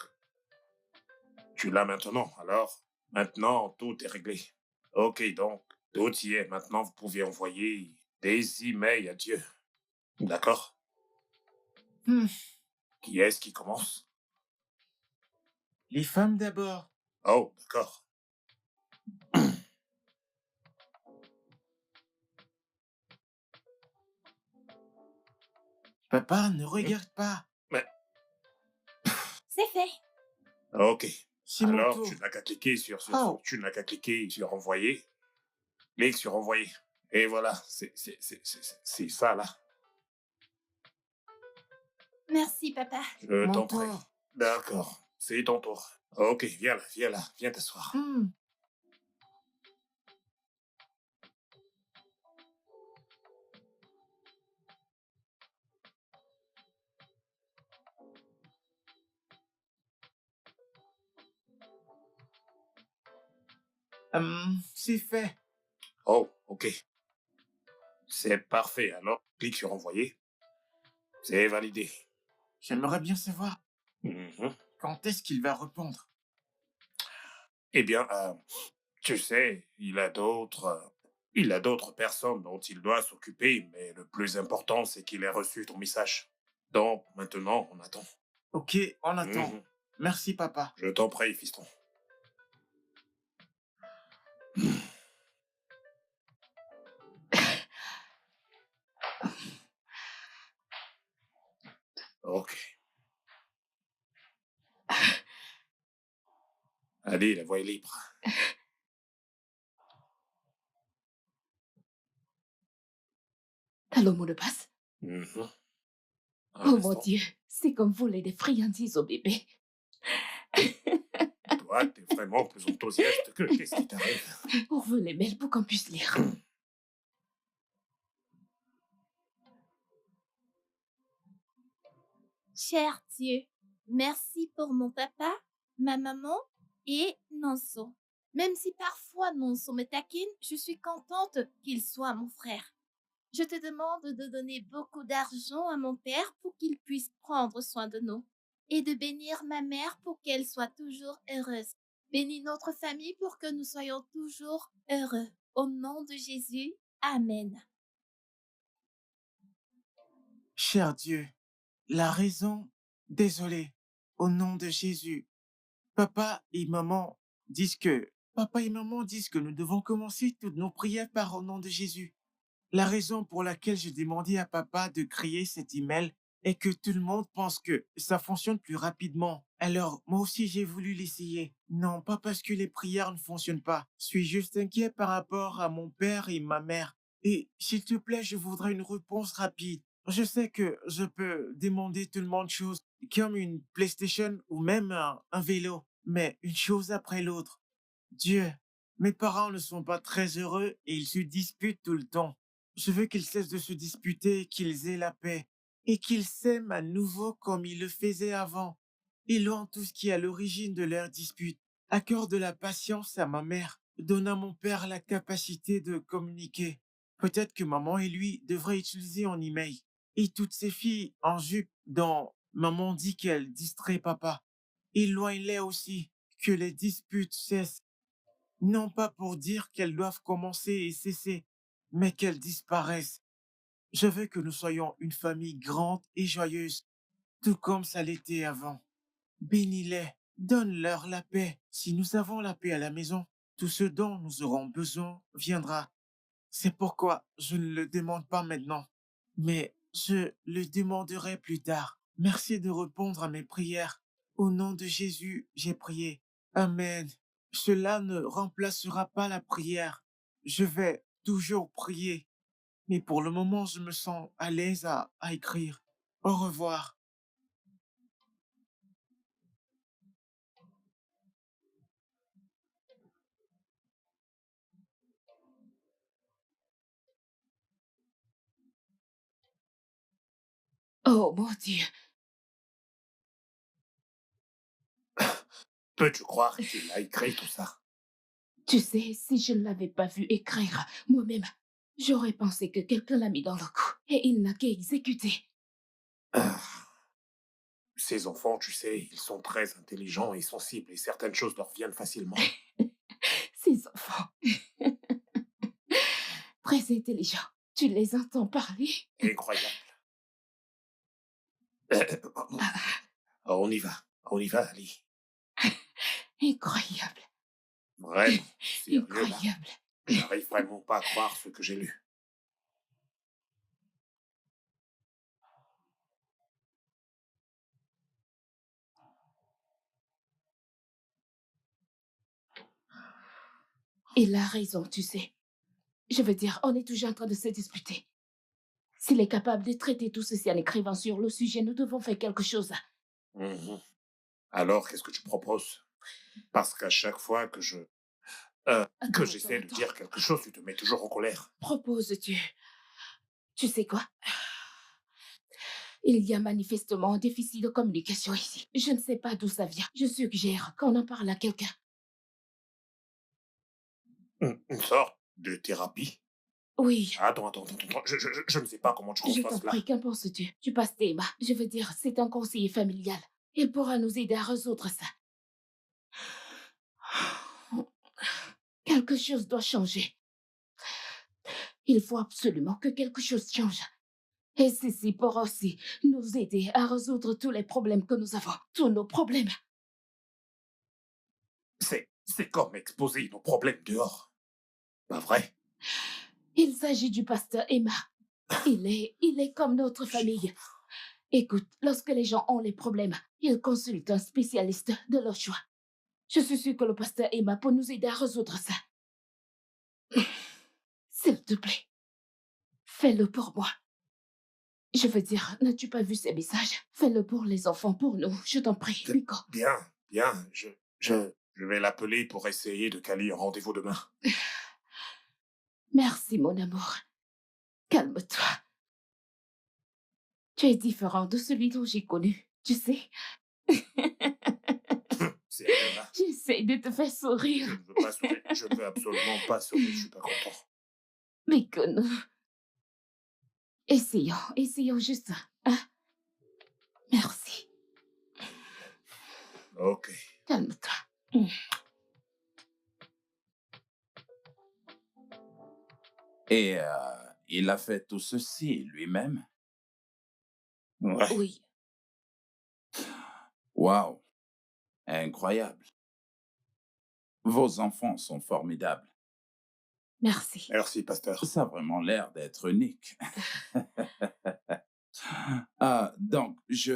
S6: tu l'as maintenant, alors maintenant, tout est réglé. Ok, donc, tout y est. Maintenant, vous pouvez envoyer des emails à Dieu. D'accord?
S1: Hmm,
S6: Qui est-ce qui commence?
S1: Les femmes d'abord.
S6: Oh, d'accord.
S1: Papa, ne regarde pas.
S6: Mais,
S5: C'est fait.
S6: ok.
S1: C'est mon
S6: Alors,
S1: tour.
S6: tu n'as qu'à cliquer sur
S1: Oh.
S6: tu n'as qu'à cliquer sur envoyer. Clique sur envoyer. Et voilà, c'est ça, là.
S5: Merci, papa.
S6: Je
S1: Mon
S6: t'en prie.
S1: tour.
S6: D'accord, c'est ton tour. Ok, viens là, viens t'asseoir.
S1: Hmm, c'est fait.
S6: Oh, ok. C'est parfait. Alors, clique sur envoyer. C'est validé.
S1: J'aimerais bien savoir
S6: Mhm.
S1: quand est-ce qu'il va répondre.
S6: Eh bien, tu sais, il a d'autres personnes dont il doit s'occuper, mais le plus important, c'est qu'il ait reçu ton message. Donc, maintenant, on attend.
S1: Ok, on attend.
S6: Mhm.
S1: Merci, papa.
S6: Je t'en prie, fiston. Ok. Allez, la voie est libre.
S3: T'as le mot de passe?
S6: Mhm. Un
S3: Oh mon
S6: instant.
S3: Dieu, c'est comme voler des friandises au bébé.
S6: Toi, t'es vraiment plus enthousiaste que qu'est-ce qui t'arrive?
S3: On veut les mails pour qu'on puisse lire.
S5: Cher Dieu, merci pour mon papa, ma maman et Nonso. Même si parfois Nonso me taquine, je suis contente qu'il soit mon frère. Je te demande de donner beaucoup d'argent à mon père pour qu'il puisse prendre soin de nous et de bénir ma mère pour qu'elle soit toujours heureuse. Bénis notre famille pour que nous soyons toujours heureux. Au nom de Jésus, Amen.
S1: Cher Dieu, la raison Désolé. Au nom de Jésus. Papa et maman disent que nous devons commencer toutes nos prières par au nom de Jésus. La raison pour laquelle j'ai demandé à papa de créer cet email est que tout le monde pense que ça fonctionne plus rapidement. Alors, moi aussi, j'ai voulu l'essayer. Non, pas parce que les prières ne fonctionnent pas. Je suis juste inquiet par rapport à mon père et ma mère. Et s'il te plaît, je voudrais une réponse rapide. Je sais que je peux demander tellement de choses, comme une PlayStation ou même un vélo, mais une chose après l'autre. Dieu, mes parents ne sont pas très heureux et ils se disputent tout le temps. Je veux qu'ils cessent de se disputer, qu'ils aient la paix et qu'ils s'aiment à nouveau comme ils le faisaient avant. Éloigne tout ce qui est à l'origine de leur dispute. Accorde de la patience à ma mère. Donne à mon père la capacité de communiquer. Peut-être que maman et lui devraient utiliser un email. Et toutes ces filles en jupe dont maman dit qu'elles distraient papa. Éloigne-les aussi. Que les disputes cessent. Non pas pour dire qu'elles doivent commencer et cesser, mais qu'elles disparaissent. Je veux que nous soyons une famille grande et joyeuse, tout comme ça l'était avant. Bénis-les, donne-leur la paix. Si nous avons la paix à la maison, tout ce dont nous aurons besoin viendra. C'est pourquoi je ne le demande pas maintenant, mais je le demanderai plus tard. Merci de répondre à mes prières. Au nom de Jésus, j'ai prié. Amen. Cela ne remplacera pas la prière. Je vais toujours prier, mais pour le moment, je me sens à l'aise à écrire. Au revoir.
S3: Oh mon Dieu,
S6: Peux-tu croire qu'il a écrit tout ça?
S3: tu sais, si je ne l'avais pas vu écrire moi-même, j'aurais pensé que quelqu'un l'a mis dans le coup et il n'a qu'à exécuter.
S6: Ah, ces enfants, tu sais, ils sont très intelligents et sensibles et certaines choses leur viennent facilement.
S3: Ces enfants, très intelligents, tu les entends parler?
S6: Incroyable.
S3: Ah,
S6: On y va, Ali.
S3: incroyable,
S6: Vraiment, sérieux là.
S3: incroyable.
S6: Je n'arrive vraiment pas à croire ce que j'ai lu.
S3: Il a raison, tu sais. Je veux dire, on est toujours en train de se disputer. S'il est capable de traiter tout ceci en écrivant sur le sujet, nous devons faire quelque chose.
S6: Mhm. Alors, qu'est-ce que tu proposes? Parce qu'à chaque fois que
S3: Attends,
S6: j'essaie de
S3: attends.
S6: dire quelque chose, tu te mets toujours en colère.
S3: Proposes-tu? Tu sais quoi? Il y a manifestement un déficit de communication ici. Je ne sais pas d'où ça vient. Je suggère qu'on en parle à quelqu'un.
S6: Une sorte de thérapie?
S3: Oui,
S6: Attends. Je ne sais pas comment tu
S3: je
S6: conçois
S3: t'en
S6: cela.
S3: prie, qu'en penses-tu? Tu passes tes mains. Je veux dire, c'est un conseiller familial. Il pourra nous aider à résoudre ça. Quelque chose doit changer. Il faut absolument que quelque chose change. Et ceci pourra aussi nous aider à résoudre tous les problèmes que nous avons. Tous nos problèmes.
S6: C'est comme exposer nos problèmes dehors. Pas vrai?
S3: Il s'agit du pasteur Emma. Il est comme notre famille. Écoute, lorsque les gens ont les problèmes, ils consultent un spécialiste de leur choix. Je suis sûre que le pasteur Emma peut nous aider à résoudre ça. S'il te plaît, fais-le pour moi. Je veux dire, n'as-tu pas vu ces messages? Fais-le pour les enfants, pour nous, je t'en prie, Nico.
S6: Bien. Je vais l'appeler pour essayer de caler un rendez-vous demain.
S3: Merci, mon amour. Calme-toi. Tu es différent de celui dont j'ai connu, tu sais.
S6: Sérieux, là?
S3: J'essaie de te faire
S6: Je
S3: sourire,
S6: ne veux pas sourire. Je ne veux absolument pas sourire. Je suis pas content.
S3: mais que nous... Essayons juste ça, hein? Merci.
S6: Ok.
S3: Calme-toi.
S2: Et il a fait tout ceci lui-même.
S6: Ouais.
S3: Oui.
S2: Waouh, incroyable. Vos enfants sont formidables.
S3: Merci.
S6: Merci, pasteur.
S2: Ça a vraiment l'air d'être unique. Donc, je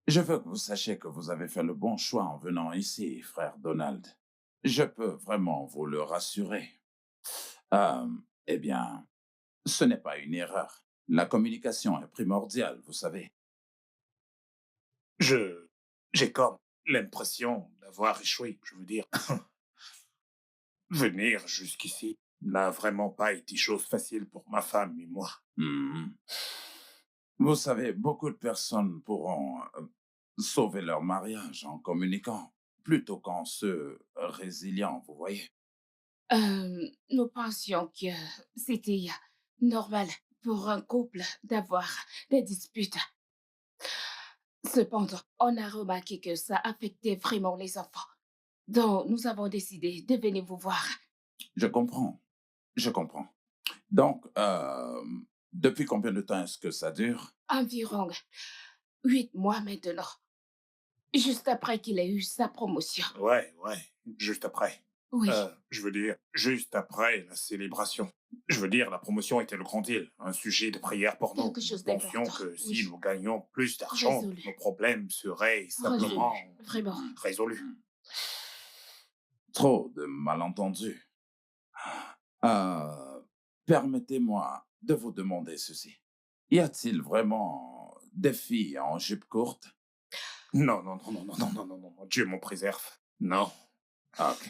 S2: veux que vous sachiez que vous avez fait le bon choix en venant ici, frère Donald. Je peux vraiment vous le rassurer. Euh, eh bien, ce n'est pas une erreur. La communication est primordiale, vous savez.
S6: J'ai comme l'impression d'avoir échoué, je veux dire. Venir jusqu'ici n'a vraiment pas été chose facile pour ma femme et moi.
S2: Hmm. Vous savez, beaucoup de personnes pourront sauver leur mariage en communiquant plutôt qu'en se résiliant, vous voyez.
S3: Nous pensions que c'était normal pour un couple d'avoir des disputes. Cependant, on a remarqué que ça affectait vraiment les enfants. Donc, nous avons décidé de venir vous voir.
S2: Je comprends, je comprends. Donc, depuis combien de temps est-ce que ça dure?
S3: Environ 8 mois maintenant, juste après qu'il ait eu sa promotion.
S6: Ouais, juste après.
S3: Oui,
S6: Je veux dire, juste après la célébration. Je veux dire, la promotion était le grand deal, un sujet de prière pour nous.
S3: quelque chose
S6: Nous pensions
S3: d'important.
S6: que si
S3: Oui,
S6: nous gagnions plus d'argent,
S3: résolu.
S6: nos problèmes seraient simplement
S3: Vraiment.
S6: résolus.
S2: Trop de malentendus. Euh, Permettez-moi de vous demander ceci. Y a-t-il vraiment des filles en jupe courte?
S6: Non, non, non, non, non, non, non, non, non, non, Dieu m'en préserve. Non.
S2: Ah, ok.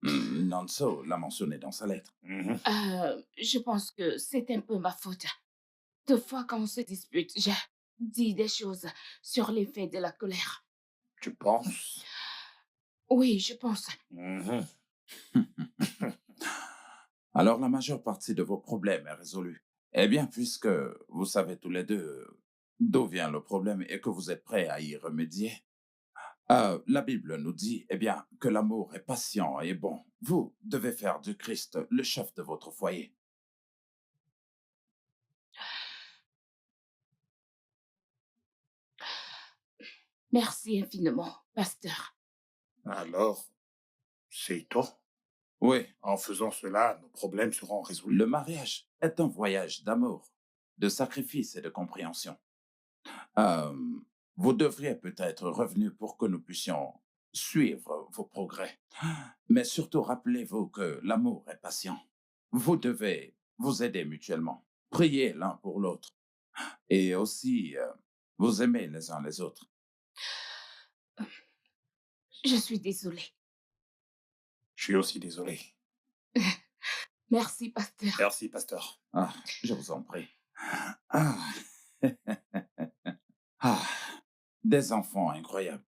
S2: Nanso l'a mentionné dans sa lettre.
S6: Mhm.
S3: Je pense que c'est un peu ma faute. Deux fois quand on se dispute, j'ai dit des choses sur l'effet de la colère.
S6: Tu penses?
S3: Oui, je pense.
S6: Mhm.
S2: Alors la majeure partie de vos problèmes est résolue. Eh bien, puisque vous savez tous les deux d'où vient le problème et que vous êtes prêts à y remédier, la Bible nous dit, eh bien, que l'amour est patient et bon. Vous devez faire du Christ le chef de votre foyer.
S3: Merci infiniment, pasteur.
S6: Alors, c'est tout.
S2: Oui,
S6: En faisant cela, nos problèmes seront résolus.
S2: le mariage est un voyage d'amour, de sacrifice et de compréhension. Euh, Vous devriez peut-être revenir pour que nous puissions suivre vos progrès. Mais surtout, rappelez-vous que l'amour est patient. Vous devez vous aider mutuellement, prier l'un pour l'autre et aussi vous aimer les uns les autres.
S3: Je suis désolée.
S6: Je suis aussi désolé.
S3: Merci, pasteur.
S6: Merci, pasteur.
S2: Ah, je vous en prie. Ah. Ah, des enfants incroyables.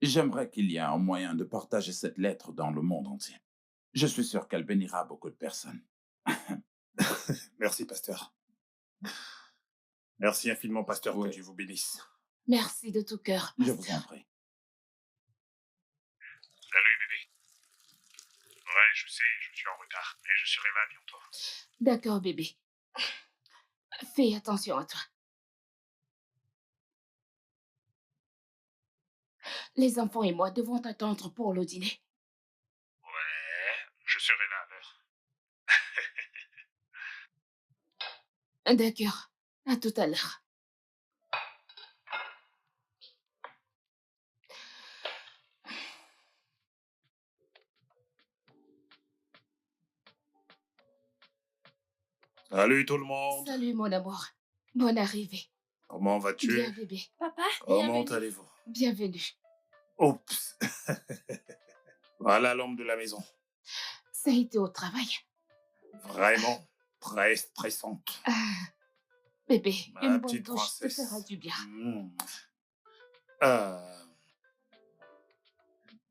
S2: J'aimerais qu'il y ait un moyen de partager cette lettre dans le monde entier. Je suis sûr qu'elle bénira beaucoup de personnes.
S6: Merci, pasteur. Merci infiniment, pasteur.
S2: Oui.
S6: Que Dieu vous bénisse.
S3: Merci de tout cœur,
S2: Je
S3: pasteur.
S2: vous en prie.
S7: Salut, bébé. Ouais, je sais, je suis en retard, mais je serai là bientôt.
S3: D'accord, bébé. Fais attention à toi. Les enfants et moi devons t'attendre pour le dîner.
S7: Ouais, je serai là à l'heure.
S3: D'accord. À tout à l'heure.
S6: Salut tout le monde.
S3: Salut, mon amour. Bonne arrivée.
S6: Comment
S3: Bien,
S6: vas-tu?
S3: bébé.
S5: Papa,
S6: Comment
S5: bienvenue.
S6: allez-vous?
S3: Bienvenue.
S6: Oups. Voilà l'homme de la maison.
S3: Ça a été au travail.
S6: Vraiment très stressante.
S3: Ah, bébé,
S6: Ma
S3: une bonne
S6: petite
S3: douche te
S6: princesse.
S3: fera du bien.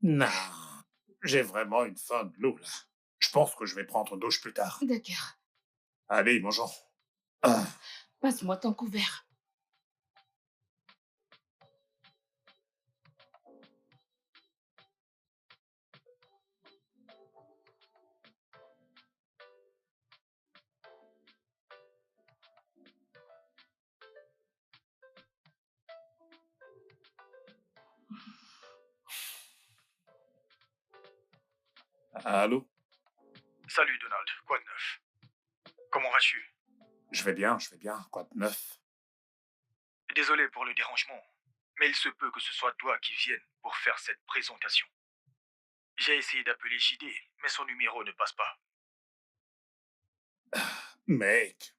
S6: Non. J'ai vraiment une faim de l'eau là. Je pense que je vais prendre une douche plus tard.
S3: D'accord.
S6: Allez, mangeons. Ah.
S3: Passe-moi ton couvert.
S6: Allô?
S4: Salut Donald, quoi de neuf? Comment vas-tu?
S6: Je vais bien, je vais bien. Quoi de neuf?
S4: Désolé pour le dérangement, mais il se peut que ce soit toi qui viennes pour faire cette présentation. J'ai essayé d'appeler JD, mais son numéro ne passe pas.
S6: Mec,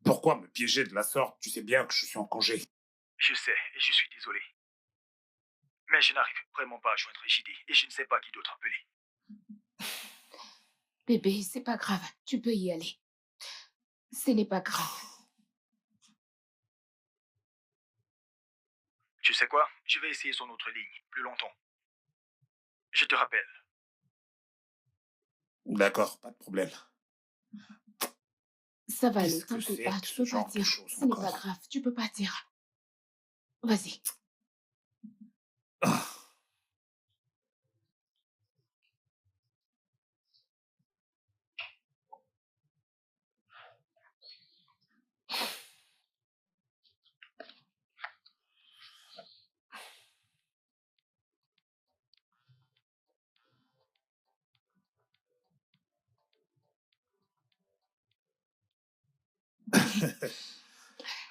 S6: pourquoi me piéger de la sorte? Tu sais bien que je suis en congé.
S4: Je sais, et je suis désolé. Mais je n'arrive vraiment pas à joindre JD, et je ne sais pas qui d'autre appeler.
S3: Bébé, c'est pas grave. Tu peux y aller. Ce n'est pas grave.
S4: Tu sais quoi? Je vais essayer son autre ligne, plus longtemps. Je te rappelle.
S6: D'accord, pas de problème.
S3: Ça va aller,
S6: Qu'est-ce que
S3: t'inquiète
S6: c'est
S3: pas.
S6: que
S3: Tu
S6: ce
S3: peux
S6: genre de
S3: partir.
S6: choses
S3: Ce n'est pas
S6: encore?
S3: grave. Tu peux partir. Vas-y.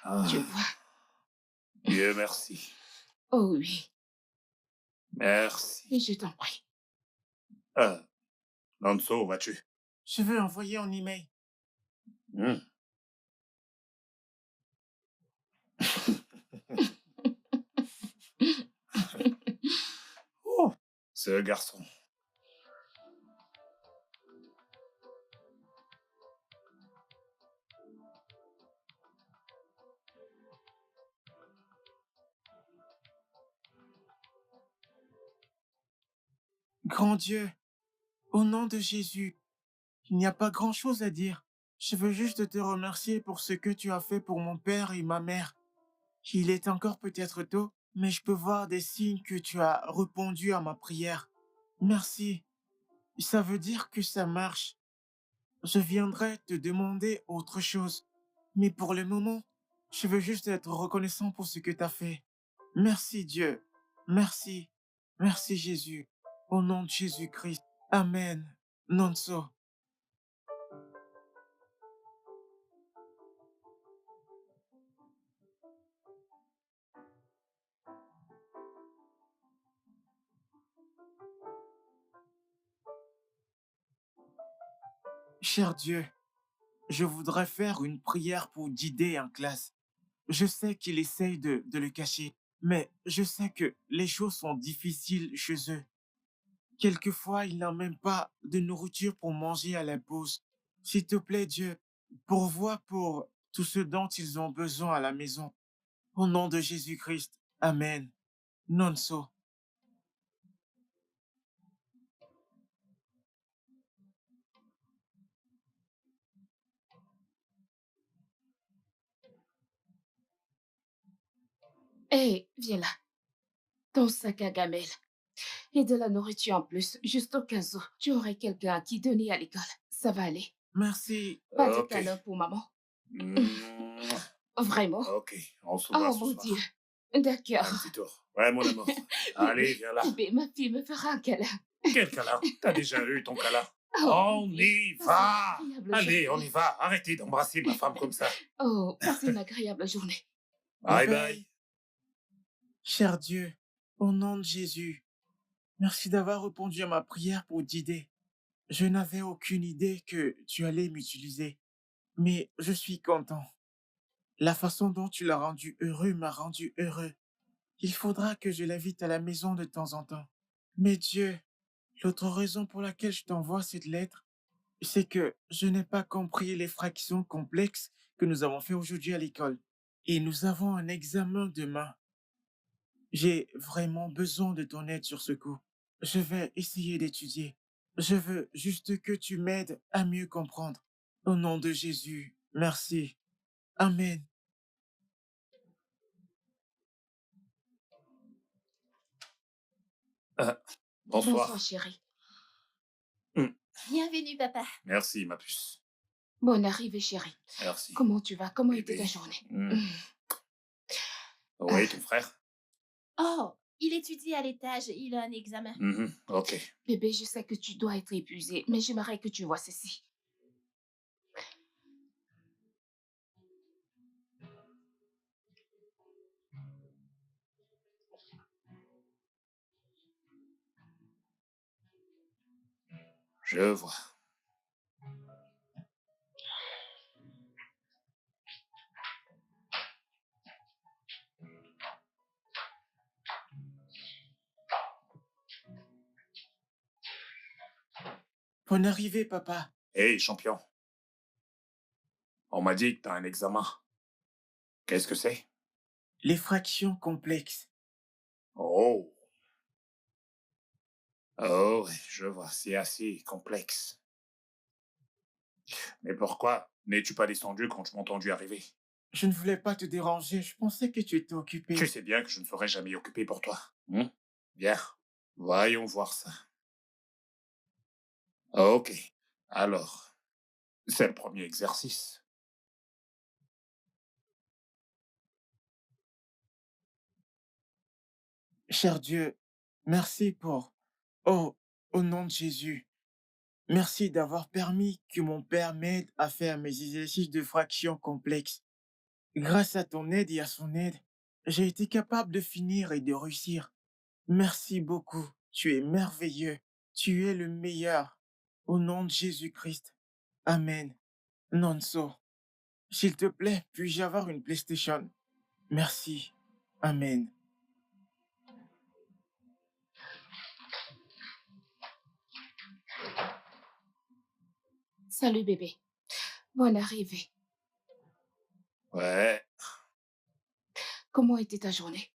S6: Ah,
S3: Tu
S6: ah,
S3: vois.
S6: Dieu merci.
S3: Oh oui. Et
S6: Merci.
S3: je t'en prie.
S6: Nanso, où vas-tu?
S1: Je veux envoyer un email.
S6: Hmm. Oh, ce garçon.
S1: Grand Dieu, au nom de Jésus, il n'y a pas grand-chose à dire. Je veux juste te remercier pour ce que tu as fait pour mon père et ma mère. Il est encore peut-être tôt, mais je peux voir des signes que tu as répondu à ma prière. Merci. Ça veut dire que ça marche. Je viendrai te demander autre chose. Mais pour le moment, je veux juste être reconnaissant pour ce que tu as fait. Merci Dieu. Merci. Merci Jésus. Au nom de Jésus-Christ. Amen. Non so. Cher Dieu, je voudrais faire une prière pour Didé en classe. Je sais qu'il essaye de le cacher, mais je sais que les choses sont difficiles chez eux. Quelquefois, il n'a même pas de nourriture pour manger à la pause. S'il te plaît, Dieu, pourvois pour tout ce dont ils ont besoin à la maison. Au nom de Jésus-Christ. Amen. Non so.
S3: Hé, viens là. Ton sac à gamelle. Et de la nourriture en plus, juste au cas où. Tu aurais quelqu'un à qui donner à l'école. Ça va aller.
S1: Merci.
S3: Pas de
S6: Ok.
S3: câlin pour maman.
S6: Mouah.
S3: Vraiment?
S6: Ok, on se voit
S3: Oh
S6: ce
S3: mon
S6: soir.
S3: Dieu.
S6: Un
S3: D'accord.
S6: petit tour. Ouais, mon amour. Allez,
S3: Bébé,
S6: viens là.
S3: bébé, ma fille me fera un câlin.
S6: Quel câlin? T'as déjà eu ton câlin?
S3: Oh,
S6: On
S3: bébé,
S6: y
S3: passe une
S6: va!
S3: agréable
S6: Allez, on
S3: journée.
S6: y va. Arrêtez d'embrasser ma femme comme ça.
S3: Oh, passez une agréable journée.
S6: Bye bye.
S1: Cher Dieu, au nom de Jésus, merci d'avoir répondu à ma prière pour Didé. Je n'avais aucune idée que tu allais m'utiliser, mais je suis content. La façon dont tu l'as rendu heureux m'a rendu heureux. Il faudra que je l'invite à la maison de temps en temps. Mais Dieu, l'autre raison pour laquelle je t'envoie cette lettre, c'est que je n'ai pas compris les fractions complexes que nous avons fait aujourd'hui à l'école. Et nous avons un examen demain. J'ai vraiment besoin de ton aide sur ce coup. Je vais essayer d'étudier. Je veux juste que tu m'aides à mieux comprendre. Au nom de Jésus, merci. Amen.
S3: Bonsoir,
S6: Bonsoir.
S3: chérie.
S5: Bienvenue, papa.
S6: Merci, ma puce.
S3: Bonne arrivée, chérie.
S6: Merci.
S3: Comment tu vas? Comment était
S6: Bébé.
S3: ta journée?
S6: Oui, ton frère?
S5: Oh, Il étudie à l'étage, il a un examen.
S6: Ok.
S3: Bébé, je sais que tu dois être épuisé, mais j'aimerais que tu vois ceci.
S6: Je vois.
S1: Bonne arrivée, papa.
S6: Hey, champion. On m'a dit que t'as un examen. Qu'est-ce que c'est?
S1: Les fractions complexes.
S6: Oh. Oh, ouais, je vois. C'est assez complexe. Mais pourquoi n'es-tu pas descendu quand tu m'as entendu arriver?
S1: Je ne voulais pas te déranger, je pensais que tu étais
S6: Tu
S1: occupé.
S6: sais bien que je ne serai jamais occupé pour toi. Bien. Voyons voir ça. Ok. Alors, c'est le premier exercice.
S1: Cher Dieu, merci pour... Oh, au nom de Jésus, merci d'avoir permis que mon père m'aide à faire mes exercices de fractions complexes. Grâce à ton aide et à son aide, j'ai été capable de finir et de réussir. Merci beaucoup. Tu es merveilleux. Tu es le meilleur. Au nom de Jésus-Christ. Amen. Nonso, s'il te plaît, puis-je avoir une PlayStation? Merci. Amen.
S3: Salut, bébé. Bonne arrivée.
S6: Ouais.
S3: Comment était ta journée?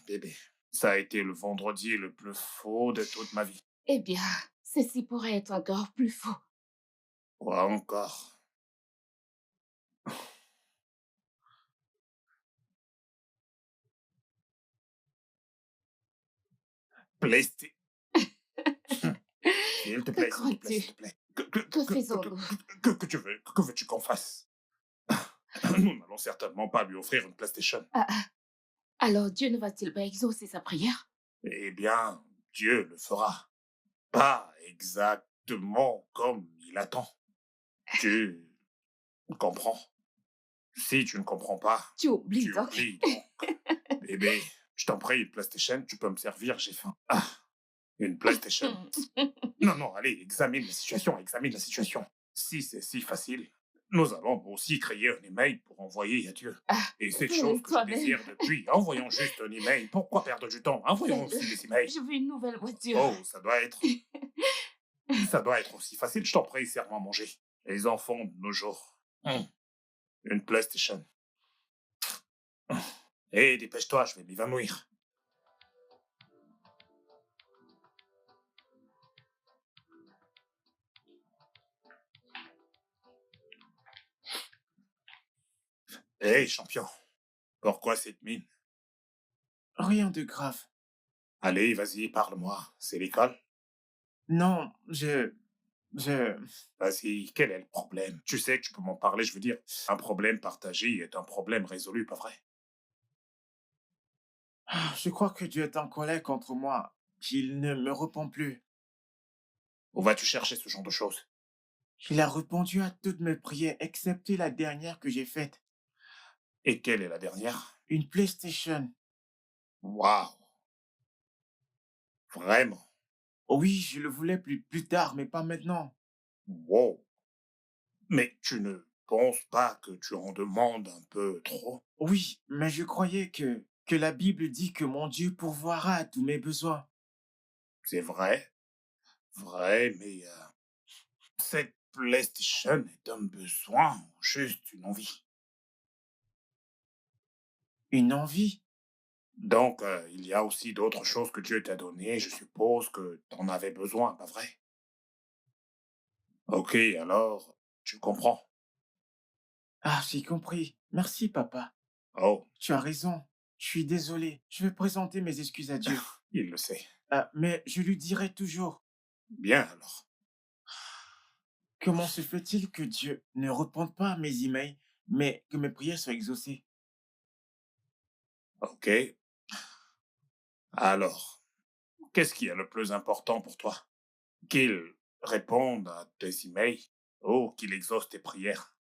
S6: Bébé. Ça a été le vendredi le plus faux de toute ma vie.
S3: Eh bien, ceci pourrait être encore plus faux.
S6: Quoi encore? PlayStation. S'il te
S3: Que
S6: plaît, s'il te plaît,
S3: crois-tu?
S6: s'il te plaît.
S3: Que faisons-nous?
S6: Que tu veux? Que veux-tu qu'on fasse? Nous n'allons certainement pas lui offrir une PlayStation.
S3: Ah, ah. Alors Dieu ne va-t-il pas exaucer sa prière?
S6: Eh bien, Dieu le fera. Pas exactement comme il attend. Tu comprends? Si tu ne comprends pas,
S3: Tu oublies
S6: tu
S3: donc.
S6: oublies donc. Bébé, je t'en prie, une PlayStation, tu peux me servir, j'ai faim. Ah, une PlayStation. Non, non, allez, examine la situation, examine la situation. Si c'est si facile, nous allons aussi créer un email pour envoyer à Dieu.
S3: Ah,
S6: Et cette
S3: fais-le
S6: chose que je
S3: toi-même.
S6: désire depuis, envoyons juste un email. Pourquoi perdre du temps? Envoyons
S3: Fais-le.
S6: aussi des emails.
S3: Je veux une nouvelle voiture.
S6: Oh, ça doit être aussi facile. Je t'en prie, serre-moi à manger. Les enfants de nos jours. Une PlayStation. Hé, dépêche-toi, je vais m'évanouir. Hé, champion, pourquoi cette mine?
S1: Rien de grave.
S6: Allez, vas-y, parle-moi. C'est l'école?
S1: Non,
S6: Vas-y, quel est le problème? Tu sais que tu peux m'en parler, je veux dire. Un problème partagé est un problème résolu, pas vrai?
S1: je crois que Dieu est en colère contre moi, qu'il ne me répond plus.
S6: Où vas-tu chercher ce genre de choses?
S1: Il a répondu à toutes mes prières, excepté la dernière que j'ai faite.
S6: Et quelle est la dernière?
S1: Une PlayStation.
S6: Waouh! Vraiment?
S1: Oui, je le voulais plus tard, mais pas maintenant.
S6: Wow! Mais tu ne penses pas que tu en demandes un peu trop?
S1: Oui, mais je croyais que la Bible dit que mon Dieu pourvoira à tous mes besoins.
S6: C'est vrai, vrai, mais cette PlayStation est un besoin ou juste une envie?
S1: Une envie?
S6: Donc, il y a aussi d'autres choses que Dieu t'a données, je suppose que tu en avais besoin, pas vrai? Ok, alors, tu comprends.
S1: Ah, j'ai compris. Merci, papa.
S6: Oh,
S1: Tu as raison. Je suis désolé. Je vais présenter mes excuses à Dieu.
S6: il le sait.
S1: Ah, mais je lui dirai toujours.
S6: Bien alors.
S1: Comment se fait-il que Dieu ne réponde pas à mes emails, mais que mes prières soient exaucées?
S6: Ok. Alors, qu'est-ce qui est le plus important pour toi? Qu'il réponde à tes emails ou qu'il exauce tes prières?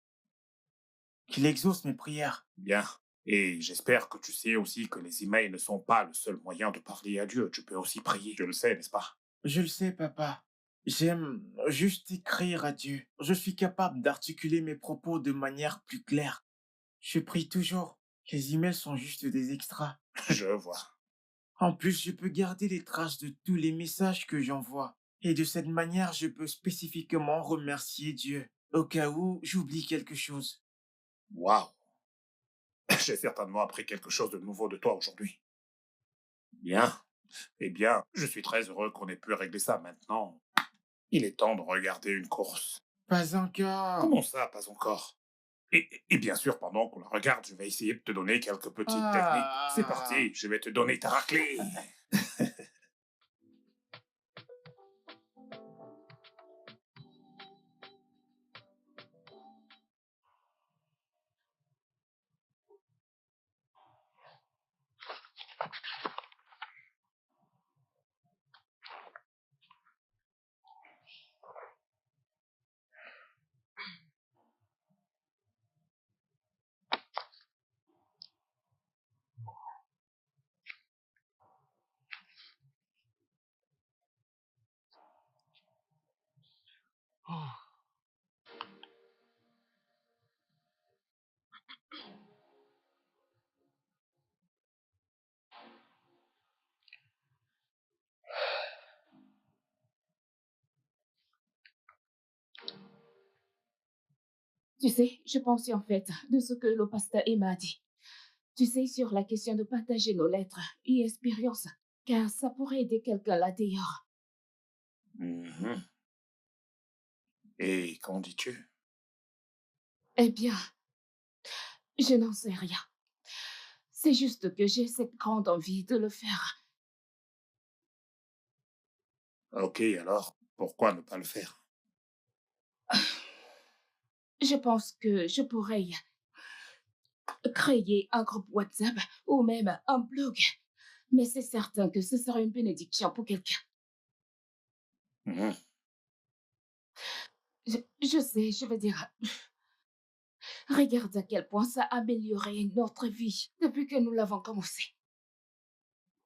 S1: Qu'il exauce mes prières.
S6: Bien. Et j'espère que tu sais aussi que les emails ne sont pas le seul moyen de parler à Dieu. Tu peux aussi prier, tu le sais, n'est-ce pas?
S1: Je le sais, papa. J'aime juste écrire à Dieu. Je suis capable d'articuler mes propos de manière plus claire. Je prie toujours. Les emails sont juste des extras.
S6: Je vois.
S1: En plus, je peux garder les traces de tous les messages que j'envoie. Et de cette manière, je peux spécifiquement remercier Dieu au cas où j'oublie quelque chose.
S6: Waouh! J'ai certainement appris quelque chose de nouveau de toi aujourd'hui. Bien. Eh bien, je suis très heureux qu'on ait pu régler ça maintenant. Il est temps de regarder une course.
S1: Pas encore.
S6: Comment ça, pas encore? Et bien sûr, pendant qu'on la regarde, je vais essayer de te donner quelques petites techniques. C'est parti, je vais te donner ta raclée.
S3: Tu sais, je pensais en fait de ce que le pasteur Emma a dit. Tu sais, sur la question de partager nos lettres et expériences, car ça pourrait aider quelqu'un là dehors.
S6: Mhm. Et qu'en dis-tu?
S3: Eh bien, je n'en sais rien. C'est juste que j'ai cette grande envie de le faire.
S6: Ok, alors, pourquoi ne pas le faire?
S3: Je pense que je pourrais créer un groupe WhatsApp ou même un blog. Mais c'est certain que ce serait une bénédiction pour quelqu'un.
S6: Mhm.
S3: Je sais, je veux dire, regarde à quel point ça a amélioré notre vie depuis que nous l'avons commencé.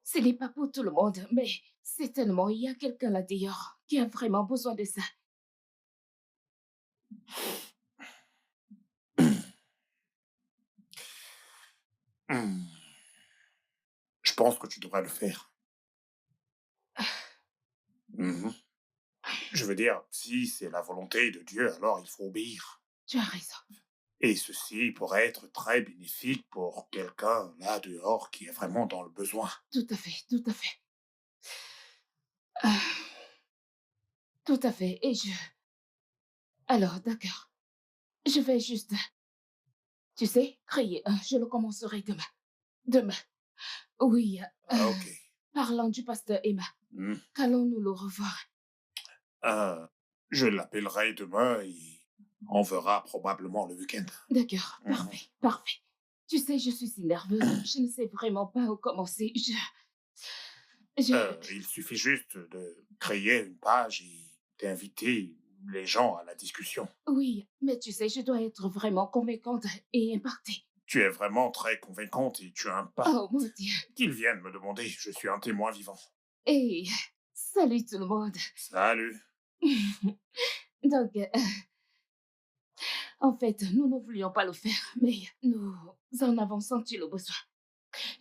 S3: Ce n'est pas pour tout le monde, mais certainement il y a quelqu'un là dehors qui a vraiment besoin de ça.
S6: Hmm. Je pense que tu devrais le faire. Mhm. Je veux dire, si c'est la volonté de Dieu, alors il faut obéir.
S3: Tu as raison.
S6: Et ceci pourrait être très bénéfique pour quelqu'un là dehors qui est vraiment dans le besoin.
S3: Tout à fait, tout à fait. Ah, tout à fait. Et je... Alors, d'accord. Je vais juste, tu sais, créer un. Je le commencerai demain. Demain. Oui,
S6: Ah, ok.
S3: parlant du pasteur Emma,
S6: Hmm.
S3: qu'allons-nous le revoir?
S6: Euh, je l'appellerai demain et on verra probablement le week-end.
S3: D'accord,
S6: Mhm.
S3: parfait, parfait. Tu sais, je suis si nerveuse. Je ne sais vraiment pas où commencer. Je...
S6: Il suffit juste de créer une page et d'inviter les gens à la discussion.
S3: Oui, mais tu sais, je dois être vraiment convaincante et impactée.
S6: Tu es vraiment très convaincante et tu as un pas.
S3: Oh mon Dieu.
S6: Qu'ils viennent me demander, je suis un témoin vivant.
S3: Et salut tout le monde.
S6: Salut.
S3: Donc, en fait, nous ne voulions pas le faire, mais nous en avons senti le besoin.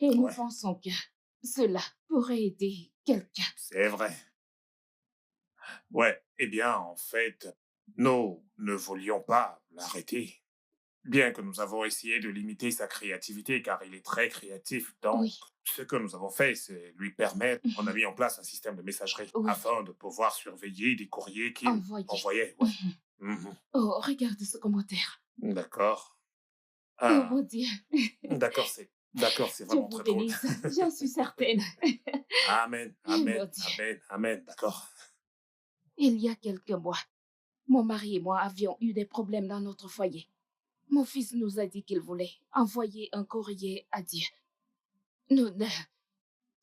S3: Et nous
S6: Ouais,
S3: pensons que cela pourrait aider quelqu'un.
S6: c'est vrai. Ouais, eh bien, en fait, nous ne voulions pas l'arrêter. Bien que nous avons essayé de limiter sa créativité, car il est très créatif. Donc,
S3: Oui,
S6: ce que nous avons fait, c'est lui permettre, on a mis en place un système de messagerie
S3: oui,
S6: afin de pouvoir surveiller des courriers qu'il
S3: envoyez.
S6: envoyait. Ouais. Mhm.
S3: Oh, regarde ce commentaire.
S6: D'accord.
S3: Oh
S6: Ah,
S3: mon Dieu.
S6: d'accord, c'est
S3: Dieu
S6: vraiment
S3: vous
S6: très drôle.
S3: bénisse, j'en suis certaine.
S6: Amen,
S3: Oh
S6: amen,
S3: mon Dieu.
S6: amen, amen, d'accord.
S3: Il y a quelques mois, mon mari et moi avions eu des problèmes dans notre foyer. Mon fils nous a dit qu'il voulait envoyer un courrier à Dieu. Nous ne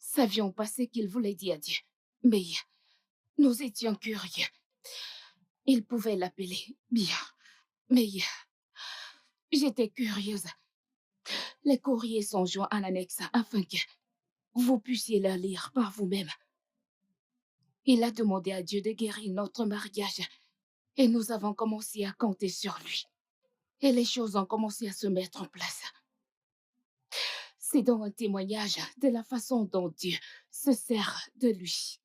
S3: savions pas ce qu'il voulait dire adieu. Mais nous étions curieux. Il pouvait l'appeler bien. Mais j'étais curieuse. Les courriers sont joints en annexe afin que vous puissiez les lire par vous-même. Il a demandé à Dieu de guérir notre mariage et nous avons commencé à compter sur lui. Et les choses ont commencé à se mettre en place. C'est donc un témoignage de la façon dont Dieu se sert de lui,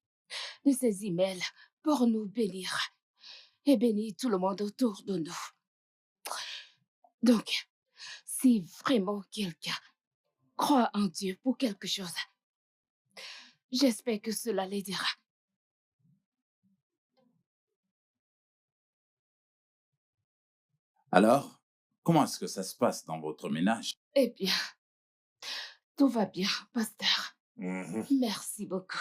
S3: de ses emails pour nous bénir et bénir tout le monde autour de nous. Donc, si vraiment quelqu'un croit en Dieu pour quelque chose, j'espère que cela l'aidera.
S2: Alors, comment est-ce que ça se passe dans votre ménage?
S3: Eh bien, tout va bien, pasteur.
S6: Mhm.
S3: Merci beaucoup.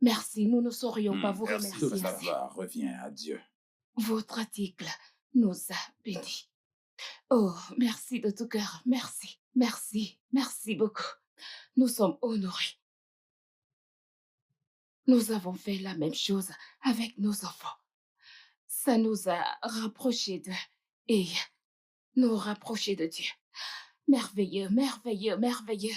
S3: Merci, nous ne saurions pas vous
S6: merci,
S2: Toute
S3: remercier
S2: la
S3: assez.
S2: gloire revient à Dieu.
S3: Votre article nous a bénis. Oh, merci de tout cœur. Merci, merci, merci beaucoup. Nous sommes honorés. Nous avons fait la même chose avec nos enfants. Ça nous a rapprochés d'eux et nous rapprochés de Dieu. Merveilleux, merveilleux, merveilleux.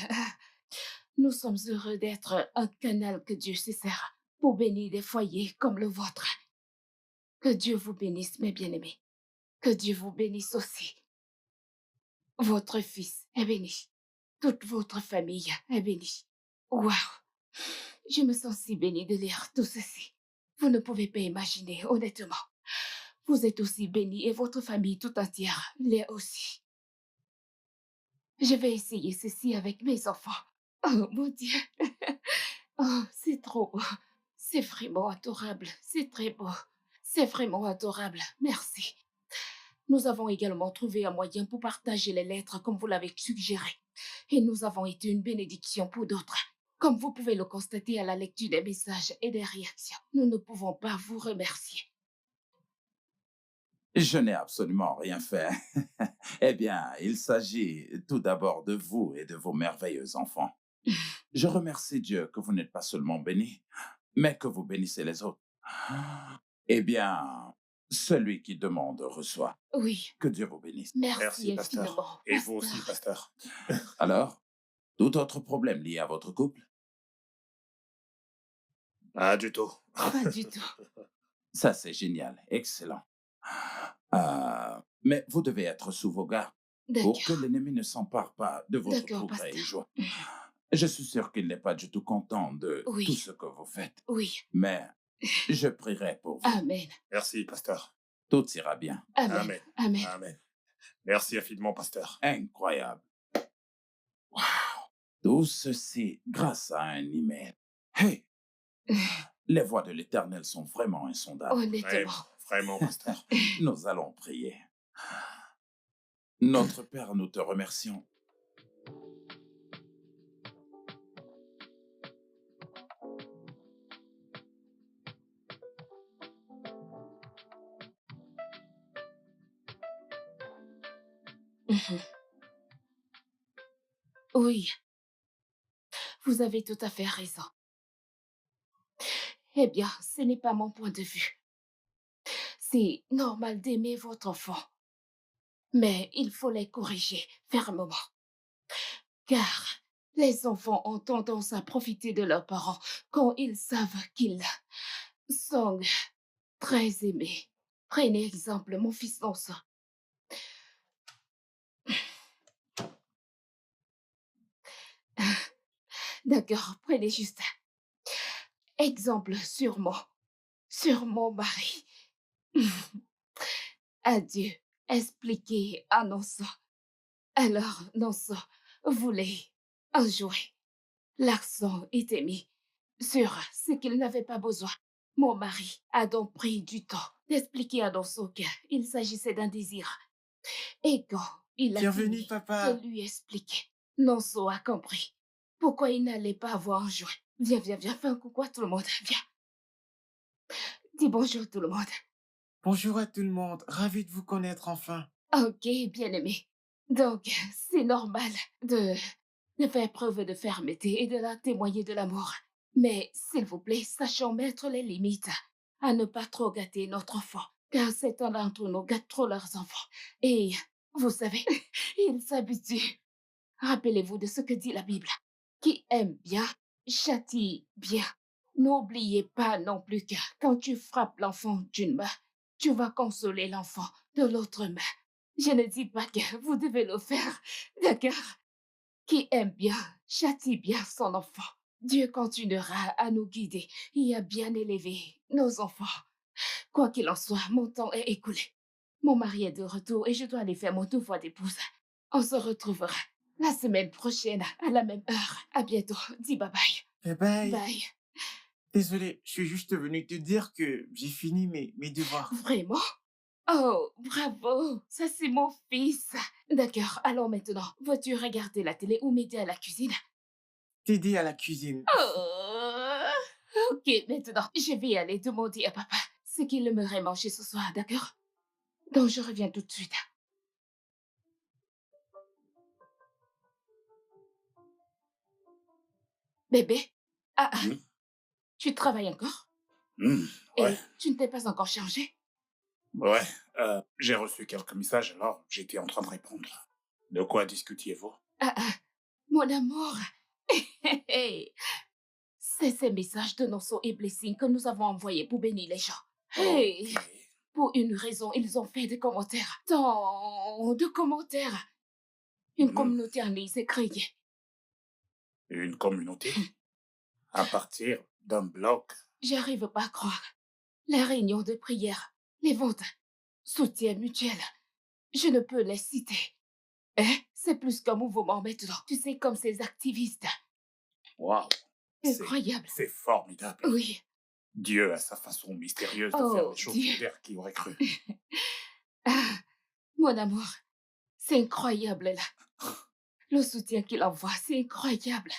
S3: Nous sommes heureux d'être un canal que Dieu se sert pour bénir des foyers comme le vôtre. Que Dieu vous bénisse, mes bien-aimés. Que Dieu vous bénisse aussi. Votre fils est béni. Toute votre famille est bénie. Waouh! Je me sens si bénie de lire tout ceci. Vous ne pouvez pas imaginer, honnêtement. Vous êtes aussi bénis et votre famille tout entière l'est aussi. Je vais essayer ceci avec mes enfants. Oh mon Dieu! Oh, c'est trop beau. C'est vraiment adorable. C'est très beau. C'est vraiment adorable. Merci. Nous avons également trouvé un moyen pour partager les lettres comme vous l'avez suggéré. Et nous avons été une bénédiction pour d'autres. Comme vous pouvez le constater à la lecture des messages et des réactions, nous ne pouvons pas vous remercier.
S2: Je n'ai absolument rien fait. Eh bien, il s'agit tout d'abord de vous et de vos merveilleux enfants. Je remercie Dieu que vous n'êtes pas seulement bénis, mais que vous bénissez les autres. Eh bien, celui qui demande reçoit.
S3: Oui,
S2: Que Dieu vous bénisse.
S3: merci
S6: Merci, pasteur.
S3: infiniment.
S6: Et vous aussi,
S3: pasteur.
S6: pasteur.
S2: Alors, tout autre problème lié à votre couple?
S6: Pas du tout.
S3: Pas du tout.
S2: Ça, c'est génial. Excellent. Mais vous devez être sous vos gardes pour que
S3: D'accord.
S2: l'ennemi ne s'empare pas de votre
S3: D'accord,
S2: progrès et
S3: pasteur.
S2: joie. Je suis sûr qu'il n'est pas du tout content de
S3: Oui.
S2: tout ce que vous faites,
S3: Oui.
S2: mais je prierai pour vous.
S3: Amen.
S6: Merci, pasteur.
S2: Tout ira bien.
S3: Amen.
S6: Amen.
S3: Amen.
S6: Amen. Merci infiniment, pasteur.
S2: Incroyable. Wow. Tout ceci grâce à un email. Hey, les voies de l'Éternel sont vraiment insondables.
S3: Honnêtement.
S6: Vraiment, pasteur.
S2: Nous allons prier. Notre Père, nous te remercions.
S3: Mhm. Oui, vous avez tout à fait raison. Eh bien, ce n'est pas mon point de vue. C'est normal d'aimer votre enfant, mais il faut les corriger fermement. Car les enfants ont tendance à profiter de leurs parents quand ils savent qu'ils sont très aimés. Prenez exemple, mon fils Nonso. D'accord, prenez juste exemple sur mon mari. Adieu, expliquez à Nonso. Alors, Nonso voulait un jouet. L'accent était mis sur ce qu'il n'avait pas besoin. Mon mari a donc pris du temps d'expliquer à Nonso qu'il s'agissait d'un désir. Et quand il a
S1: Bienvenue,
S3: fini
S1: papa.
S3: de lui expliquer, Nonso a compris pourquoi il n'allait pas avoir un jouet. Viens, viens, viens, fais un coucou à tout le monde, viens. Dis bonjour tout le monde.
S1: Bonjour à tout le monde. Ravi de vous connaître enfin.
S3: Ok, bien aimé. Donc, c'est normal de de faire preuve de fermeté et de la témoigner de l'amour. Mais, s'il vous plaît, sachons mettre les limites, à ne pas trop gâter notre enfant, car certains d'entre nous gâtent trop leurs enfants. Et, vous savez, ils s'habituent. Rappelez-vous de ce que dit la Bible. Qui aime bien, châtie bien. N'oubliez pas non plus que quand tu frappes l'enfant d'une main, tu vas consoler l'enfant de l'autre main. Je ne dis pas que vous devez le faire, d'accord? Qui aime bien, châtie bien son enfant. Dieu continuera à nous guider et à bien élever nos enfants. Quoi qu'il en soit, mon temps est écoulé. Mon mari est de retour et je dois aller faire mon devoir d'épouse. On se retrouvera la semaine prochaine à la même heure. À bientôt. Dis bye bye.
S1: Bye bye.
S3: Bye.
S1: Désolé, je suis juste venu te dire que j'ai fini mes devoirs.
S3: Vraiment? Oh, bravo. Ça, c'est mon fils. D'accord. Alors maintenant, vas-tu regarder la télé ou m'aider à la cuisine?
S1: T'aider à la cuisine.
S3: Oh, ok, maintenant, je vais aller demander à papa ce qu'il aimerait manger ce soir, d'accord? Donc, je reviens tout de suite. Bébé? Ah,
S6: Hmm?
S3: tu travailles encore?
S6: Ouais,
S3: Et tu ne t'es pas encore changé?
S6: ouais. J'ai reçu quelques messages, alors j'étais en train de répondre. De quoi discutiez-vous?
S3: Mon amour. C'est ces messages de Nonso et Blessing que nous avons envoyés pour bénir les gens. Hey,
S6: Ok.
S3: pour une raison, ils ont fait des commentaires. Tant de commentaires. Une
S6: Hmm.
S3: communauté en ligne s'est créée.
S6: Une communauté? À partir d'un blog?
S3: J'arrive pas à croire. Les réunions de prière, les ventes, soutien mutuel. Je ne peux les citer. Hein? C'est plus qu'un mouvement maintenant. Tu sais, comme ces activistes.
S6: Waouh.
S3: Incroyable.
S6: C'est formidable.
S3: Oui.
S6: Dieu a sa façon mystérieuse de faire
S3: Oh,
S6: les choses.
S3: Dieu.
S6: Super, qui aurait cru?
S3: Ah, mon amour, c'est incroyable là. Le soutien qu'il envoie, c'est incroyable.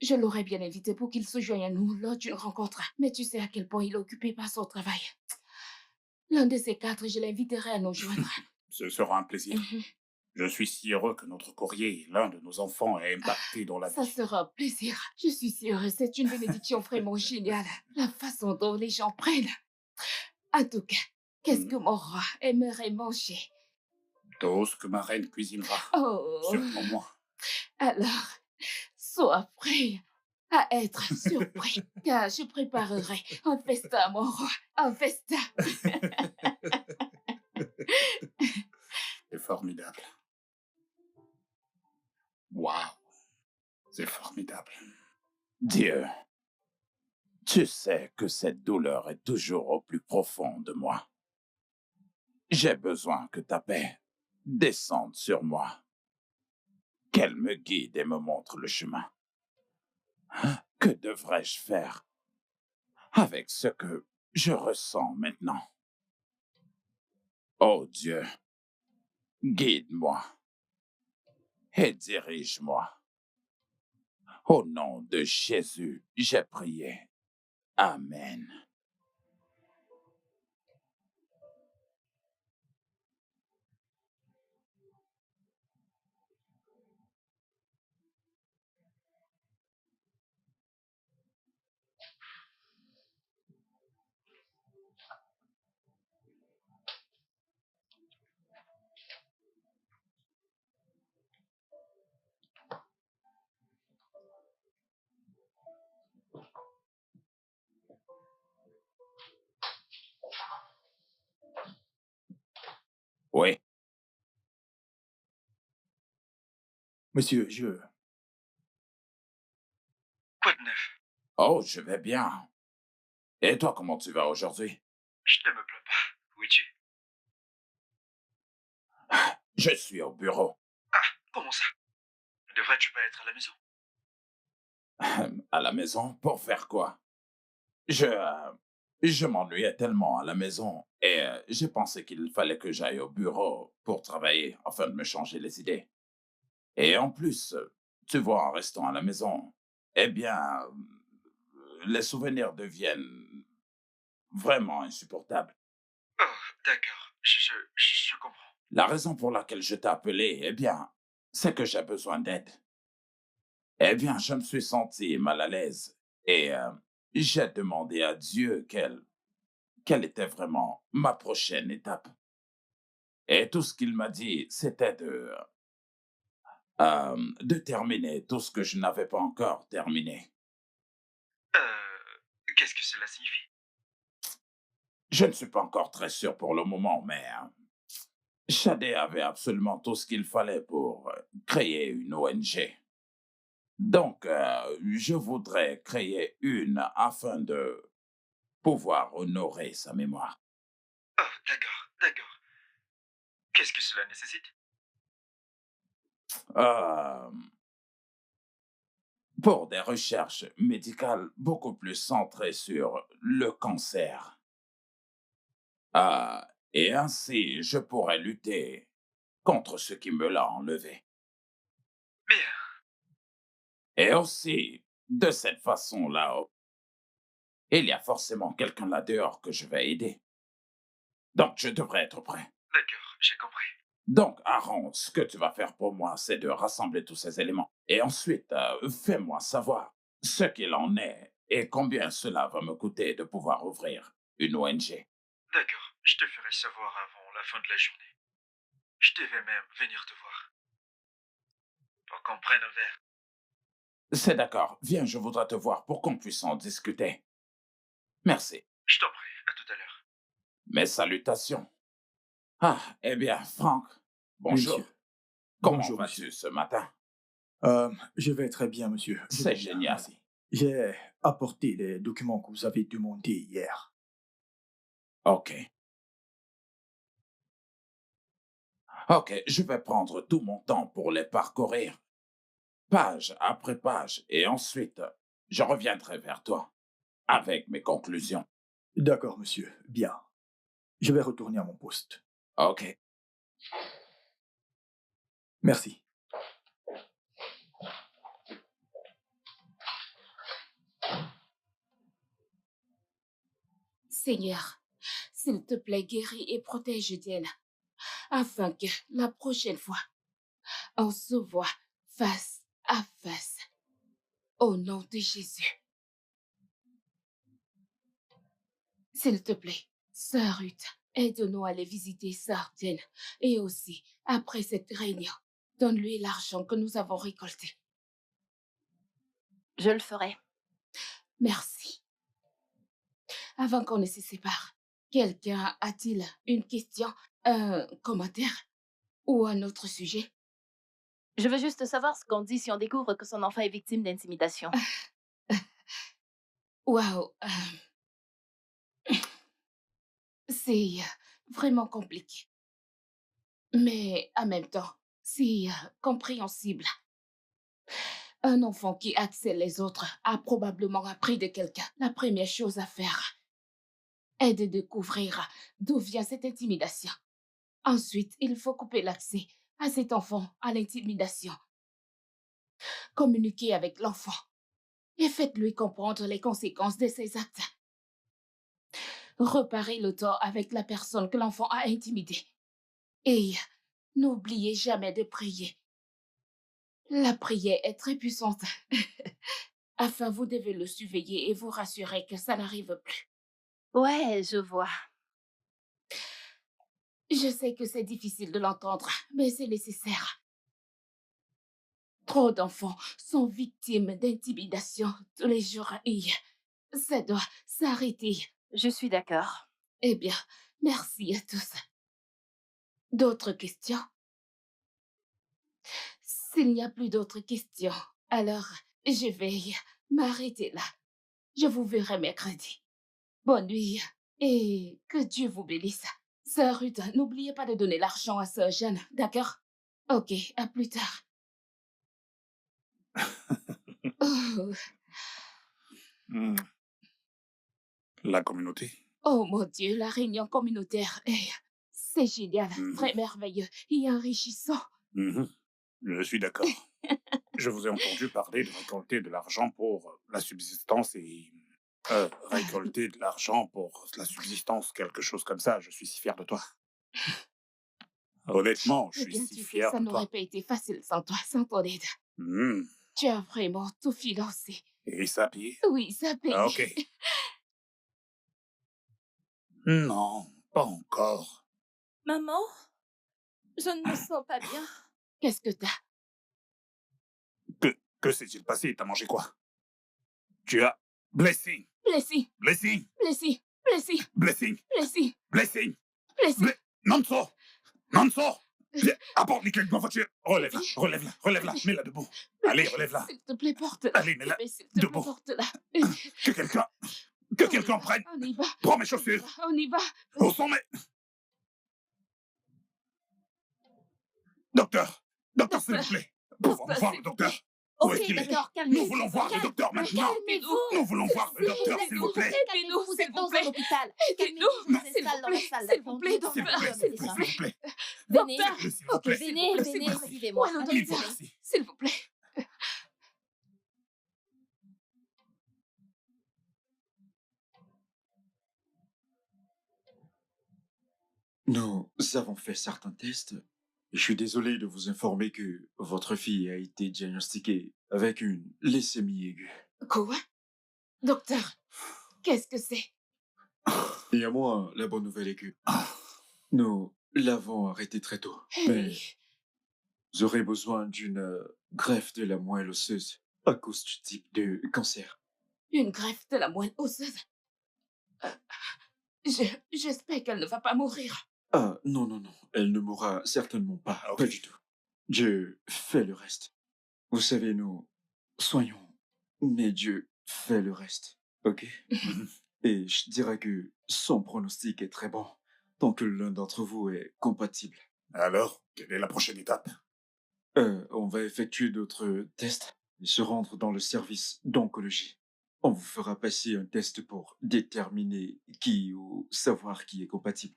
S3: Je l'aurais bien invité pour qu'il se joigne à nous lors d'une rencontre. Mais tu sais à quel point il est occupé par son travail. L'un de ces quatre, je l'inviterai à nous joindre.
S6: Ce sera un plaisir.
S3: Mhm.
S6: Je suis si heureux que notre courrier et l'un de nos enfants ait impacté dans la
S3: Ça
S6: vie.
S3: sera un plaisir. Je suis sûre, c'est une bénédiction vraiment géniale. La façon dont les gens prennent. En tout cas, qu'est-ce que mon roi aimerait manger?
S6: Tout ce que ma reine cuisinera.
S3: Oh,
S6: Surtout moi.
S3: alors, sois prêt à être surpris, car je préparerai un festin à mon roi. Un festin.
S6: C'est formidable. Waouh. C'est formidable.
S2: Dieu, tu sais que cette douleur est toujours au plus profond de moi. J'ai besoin que ta paix descende sur moi, qu'elle me guide et me montre le chemin. Que devrais-je faire avec ce que je ressens maintenant? Oh Dieu, guide-moi et dirige-moi. Au nom de Jésus, j'ai prié. Amen. Oui,
S4: Monsieur,
S8: Quoi de neuf?
S2: oh, je vais bien. Et toi, comment tu vas aujourd'hui?
S8: Je ne me plains pas. Où es-tu?
S2: Je suis au bureau.
S8: Comment ça? Ne devrais-tu pas être à la maison?
S2: À la maison, pour faire quoi? Je m'ennuyais tellement à la maison et j'ai pensé qu'il fallait que j'aille au bureau pour travailler afin de me changer les idées. Et en plus, tu vois, en restant à la maison, eh bien, les souvenirs deviennent vraiment insupportables.
S8: Oh, d'accord. Je comprends.
S2: La raison pour laquelle je t'ai appelé, eh bien, c'est que j'ai besoin d'aide. Eh bien, je me suis senti mal à l'aise et j'ai demandé à Dieu quelle était vraiment ma prochaine étape. Et tout ce qu'il m'a dit, c'était de terminer tout ce que je n'avais pas encore terminé.
S8: Qu'est-ce que cela signifie?
S2: Je ne suis pas encore très sûr pour le moment, mais Shadé avait absolument tout ce qu'il fallait pour créer une ONG. Donc, je voudrais créer une afin de pouvoir honorer sa mémoire.
S8: Oh, d'accord, d'accord. Qu'est-ce que cela nécessite?
S2: Euh, pour des recherches médicales beaucoup plus centrées sur le cancer. Euh, et ainsi, je pourrais lutter contre ce qui me l'a enlevé.
S8: Bien.
S2: Et aussi, de cette façon-là, il y a forcément quelqu'un là dehors que je vais aider. Donc, je devrais être prêt.
S8: D'accord, j'ai compris.
S2: Donc, Aaron, ce que tu vas faire pour moi, c'est de rassembler tous ces éléments. Et ensuite, fais-moi savoir ce qu'il en est et combien cela va me coûter de pouvoir ouvrir une ONG.
S8: D'accord, je te ferai savoir avant la fin de la journée. Je devais même venir te voir. Pour qu'on prenne un verre.
S2: C'est d'accord. Viens, je voudrais te voir pour qu'on puisse en discuter. Merci.
S8: Je t'en prie, à tout à l'heure.
S2: Mes salutations. Ah, eh bien, Franck,
S4: Oui,
S2: bonjour.
S4: monsieur.
S2: Comment
S4: Bonjour,
S2: vas-tu
S4: monsieur.
S2: ce matin?
S4: Je vais très bien, monsieur. Je
S2: C'est
S4: vais bien,
S2: génial.
S4: merci. J'ai apporté les documents que vous avez demandés hier.
S2: OK. OK, je vais prendre tout mon temps pour les parcourir, page après page, et ensuite, je reviendrai vers toi avec mes conclusions.
S4: D'accord, monsieur. Bien. Je vais retourner à mon poste.
S2: OK.
S4: Merci.
S3: Seigneur, s'il te plaît, guéris et protège Diane, afin que la prochaine fois, on se voit face à face. Au nom de Jésus. S'il te plaît, Sœur Ruth, aide-nous à aller visiter Sœur Diane. Et aussi, après cette réunion, donne-lui l'argent que nous avons récolté.
S5: Je le ferai.
S3: Merci. Avant qu'on ne se sépare, quelqu'un a-t-il une question, un commentaire ou un autre sujet?
S5: Je veux juste savoir ce qu'on dit si on découvre que son enfant est victime d'intimidation.
S3: Waouh, c'est vraiment compliqué. Mais en même temps, c'est compréhensible. Un enfant qui harcèle les autres a probablement appris de quelqu'un. La première chose à faire est de découvrir d'où vient cette intimidation. Ensuite, il faut couper l'accès à cet enfant à l'intimidation. Communiquez avec l'enfant et faites-lui comprendre les conséquences de ses actes. Reparez le tort avec la personne que l'enfant a intimidée. Et n'oubliez jamais de prier. La prière est très puissante. Afin, vous devez le surveiller et vous rassurer que ça n'arrive plus.
S5: Ouais, je vois.
S3: Je sais que c'est difficile de l'entendre, mais c'est nécessaire. Trop d'enfants sont victimes d'intimidation tous les jours et ça doit s'arrêter.
S5: Je suis d'accord.
S3: Eh bien, merci à tous. D'autres questions? S'il n'y a plus d'autres questions, alors je vais m'arrêter là. Je vous verrai mercredi. Bonne nuit et que Dieu vous bénisse. Sœur Ruth, n'oubliez pas de donner l'argent à Sœur Jeanne, d'accord? Ok, à plus tard. Oh,
S6: Hmm. La communauté.
S3: oh mon Dieu, la réunion communautaire, c'est génial, très merveilleux et enrichissant.
S6: Mhm. Je suis d'accord. Je vous ai entendu parler de récolter de l'argent pour la subsistance et récolter de l'argent pour la subsistance, quelque chose comme ça. Je suis si fier de toi. Honnêtement, je
S3: Eh
S6: suis
S3: bien,
S6: si
S3: tu sais,
S6: fier
S3: ça
S6: de
S3: n'aurait
S6: toi.
S3: pas été facile sans toi, sans ton aide.
S6: Hmm.
S3: Tu as vraiment tout financé.
S6: Et ça paye?
S3: Oui, ça paye.
S6: Ah, ok. Non, pas encore.
S5: Maman, je ne me sens pas bien.
S3: Qu'est-ce que t'as?
S6: Que s'est-il passé? T'as mangé quoi? Tu as... Blessing!
S3: Blessing,
S6: Blessing!
S3: blessing, blessing,
S6: Blessing!
S3: blessing,
S6: Blessing!
S3: blessing.
S6: Nanso! Nanso! Viens, apporte les clés de ma voiture. Relève-la, relève-la, relève-la. Mets-la debout. Allez, relève-la.
S3: S'il te plaît, porte-la.
S6: Allez, mets-la
S3: Bébé, s'il te plaît,
S6: debout.
S3: porte-la.
S6: Que quelqu'un prenne.
S3: On y va.
S6: Prends mes chaussures.
S3: On y va.
S6: Où sont mes... Docteur, s'il vous plaît. Pouvons-nous voir le docteur? Où est-ce
S5: Ok,
S6: qu'il est?
S5: d'accord,
S6: Nous
S5: calmez-vous.
S6: voulons voir le docteur maintenant.
S5: Calmez-vous.
S6: Nous voulons voir le docteur, s'il vous plaît.
S5: Calmez-vous, vous
S3: s'il
S5: êtes
S3: vous
S5: dans
S3: plaît.
S5: un hôpital.
S3: Aidez-nous.
S5: Calmez-vous, vous
S3: S'il
S5: êtes
S3: vous
S5: dans la
S3: plaît,
S5: salle
S3: s'il vous plaît,
S5: d'attente.
S6: S'il vous plaît, s'il vous plaît, s'il vous plaît.
S5: Venez,
S6: S'il vous
S5: ok,
S6: plaît.
S5: venez,
S3: S'il vous
S5: venez,
S3: plaît.
S5: suivez-moi.
S3: Où est le
S6: Il vous
S3: docteur?
S6: remercie.
S3: S'il vous plaît.
S4: Nous avons fait certains tests. Je suis désolé de vous informer que votre fille a été diagnostiquée avec une leucémie aiguë.
S3: Quoi? Docteur, qu'est-ce que c'est?
S4: Et à moi, la bonne nouvelle est que nous l'avons arrêté très tôt. Mais
S3: Hey.
S4: vous aurez besoin d'une greffe de la moelle osseuse à cause du type de cancer.
S3: Une greffe de la moelle osseuse. J'espère qu'elle ne va pas mourir.
S4: Ah, non, non, non. Elle ne mourra certainement pas.
S6: Ah, ok.
S4: Pas du tout. Dieu fait le reste. Vous savez, nous soignons, mais Dieu fait le reste. OK? Et je dirais que son pronostic est très bon, tant que l'un d'entre vous est compatible.
S6: Alors, quelle est la prochaine étape?
S4: On va effectuer d'autres tests et se rendre dans le service d'oncologie. On vous fera passer un test pour déterminer qui ou savoir qui est compatible.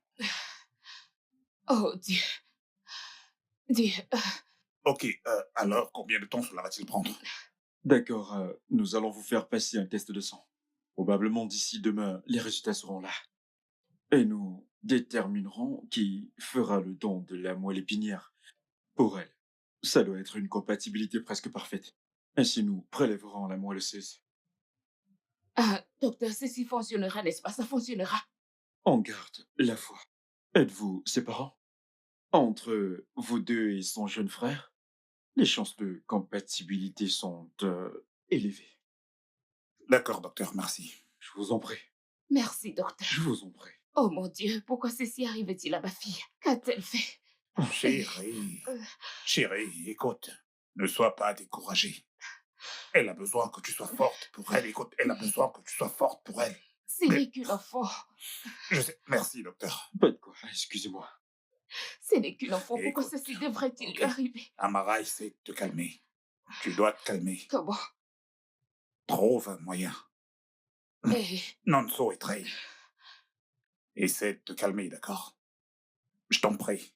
S3: Oh Dieu. Dieu.
S6: Ok, alors combien de temps cela va-t-il prendre?
S4: D'accord, nous allons vous faire passer un test de sang. Probablement d'ici demain, les résultats seront là. Et nous déterminerons qui fera le don de la moelle épinière pour elle. Ça doit être une compatibilité presque parfaite. Ainsi, nous prélèverons la moelle osseuse.
S3: Ah, docteur, ceci fonctionnera, n'est-ce pas? Ça fonctionnera.
S4: On garde la foi. Êtes-vous ses parents? Entre vous deux et son jeune frère, les chances de compatibilité sont élevées.
S6: D'accord, docteur, merci.
S4: Je vous en prie.
S3: Merci, docteur.
S4: Je vous en prie.
S3: Oh mon Dieu, pourquoi ceci arrive-t-il à ma fille? Qu'a-t-elle fait?
S6: Chérie, écoute, ne sois pas découragée. Elle a besoin que tu sois forte pour elle. Écoute, elle a besoin que tu sois forte pour elle.
S3: Ce n'est qu'une enfant.
S6: Je sais. Merci, docteur.
S4: Pas de quoi, excusez-moi.
S3: Ce n'est qu'une enfant. Pourquoi
S6: Écoute,
S3: ceci devrait-il lui
S6: ok.
S3: arriver?
S6: Amara essaie de te calmer. Tu dois te calmer.
S3: Comment?
S6: Trouve un moyen.
S3: Eh,
S6: Nanso et Trey. Essaie de te calmer, d'accord? Je t'en prie.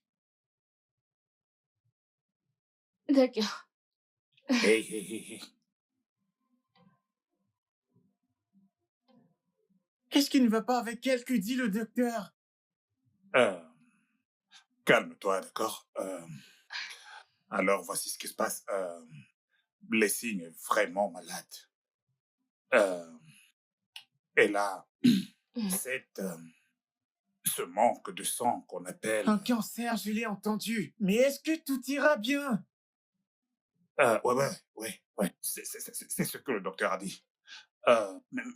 S3: d'accord.
S6: Hey.
S1: Qu'est-ce qui ne va pas avec elle? Que dit le docteur?
S6: Calme-toi, d'accord? Alors, voici ce qui se passe. Blessing est vraiment malade. Elle a ce manque de sang qu'on appelle...
S1: Un cancer, je l'ai entendu. Mais est-ce que tout ira bien?
S6: Ouais. C'est ce que le docteur a dit.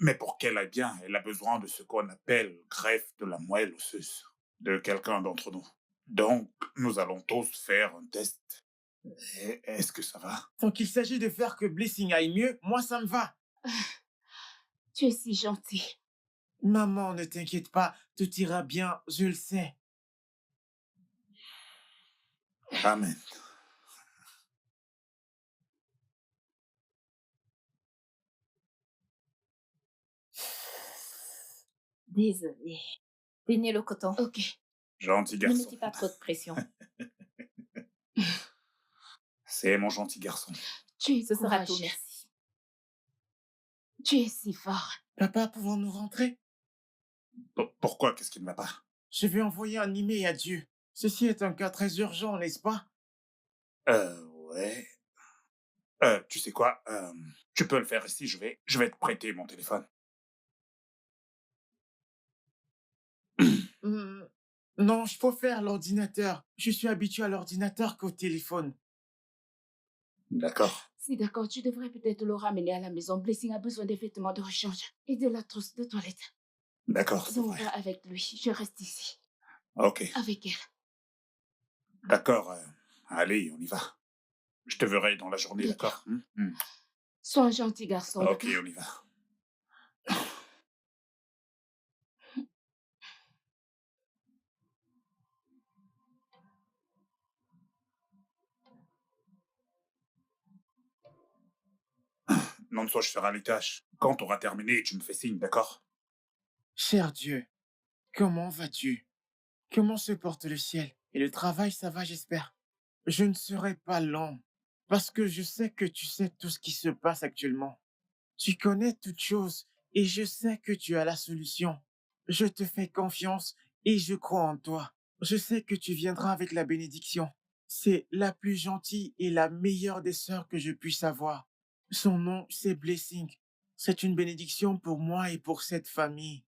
S6: Mais pour qu'elle aille bien, elle a besoin de ce qu'on appelle greffe de la moelle osseuse de quelqu'un d'entre nous. Donc, nous allons tous faire un test. Est-ce que ça va?
S1: Tant qu'il s'agit de faire que Blessing aille mieux, moi ça me va.
S3: Tu es si gentil.
S1: Maman, ne t'inquiète pas, tout ira bien, je le sais.
S6: Amen.
S5: Désolée. Tenez le coton.
S3: Ok.
S6: Gentil
S5: Ne
S6: garçon.
S5: mettez pas trop de pression.
S6: C'est mon gentil garçon.
S3: Tu es
S5: Ce sera tout,
S3: courageux.
S5: merci.
S3: Tu es si fort.
S1: Papa, pouvons-nous rentrer?
S6: Pourquoi? Qu'est-ce qui ne va pas?
S1: Je vais envoyer un email à Dieu. Ceci est un cas très urgent, n'est-ce pas?
S6: Ouais. Tu sais quoi? Tu peux le faire ici, je vais te prêter mon téléphone.
S1: Hmm, non, je préfère l'ordinateur. Je suis habitué à l'ordinateur qu'au téléphone.
S6: D'accord.
S3: Si d'accord, tu devrais peut-être le ramener à la maison. Blessing a besoin des vêtements de rechange et de la trousse de toilette.
S6: D'accord, c'est
S3: Donc,
S6: vrai.
S3: va avec lui. Je reste ici,
S6: Ok.
S3: avec elle.
S6: D'accord. Allez, on y va. Je te verrai dans la journée,
S3: D'accord.
S6: d'accord?
S3: Sois un gentil garçon,
S6: Ok,
S3: d'accord?
S6: on y va. Non, soit je ferai les tâches. Quand tu auras terminé, tu me fais signe, d'accord?
S1: Cher Dieu, comment vas-tu? Comment se porte le ciel? Et le travail, ça va, j'espère. Je ne serai pas lent, parce que je sais que tu sais tout ce qui se passe actuellement. Tu connais toutes choses, et je sais que tu as la solution. Je te fais confiance, et je crois en toi. Je sais que tu viendras avec la bénédiction. C'est la plus gentille et la meilleure des sœurs que je puisse avoir. Son nom, c'est Blessing. C'est une bénédiction pour moi et pour cette famille.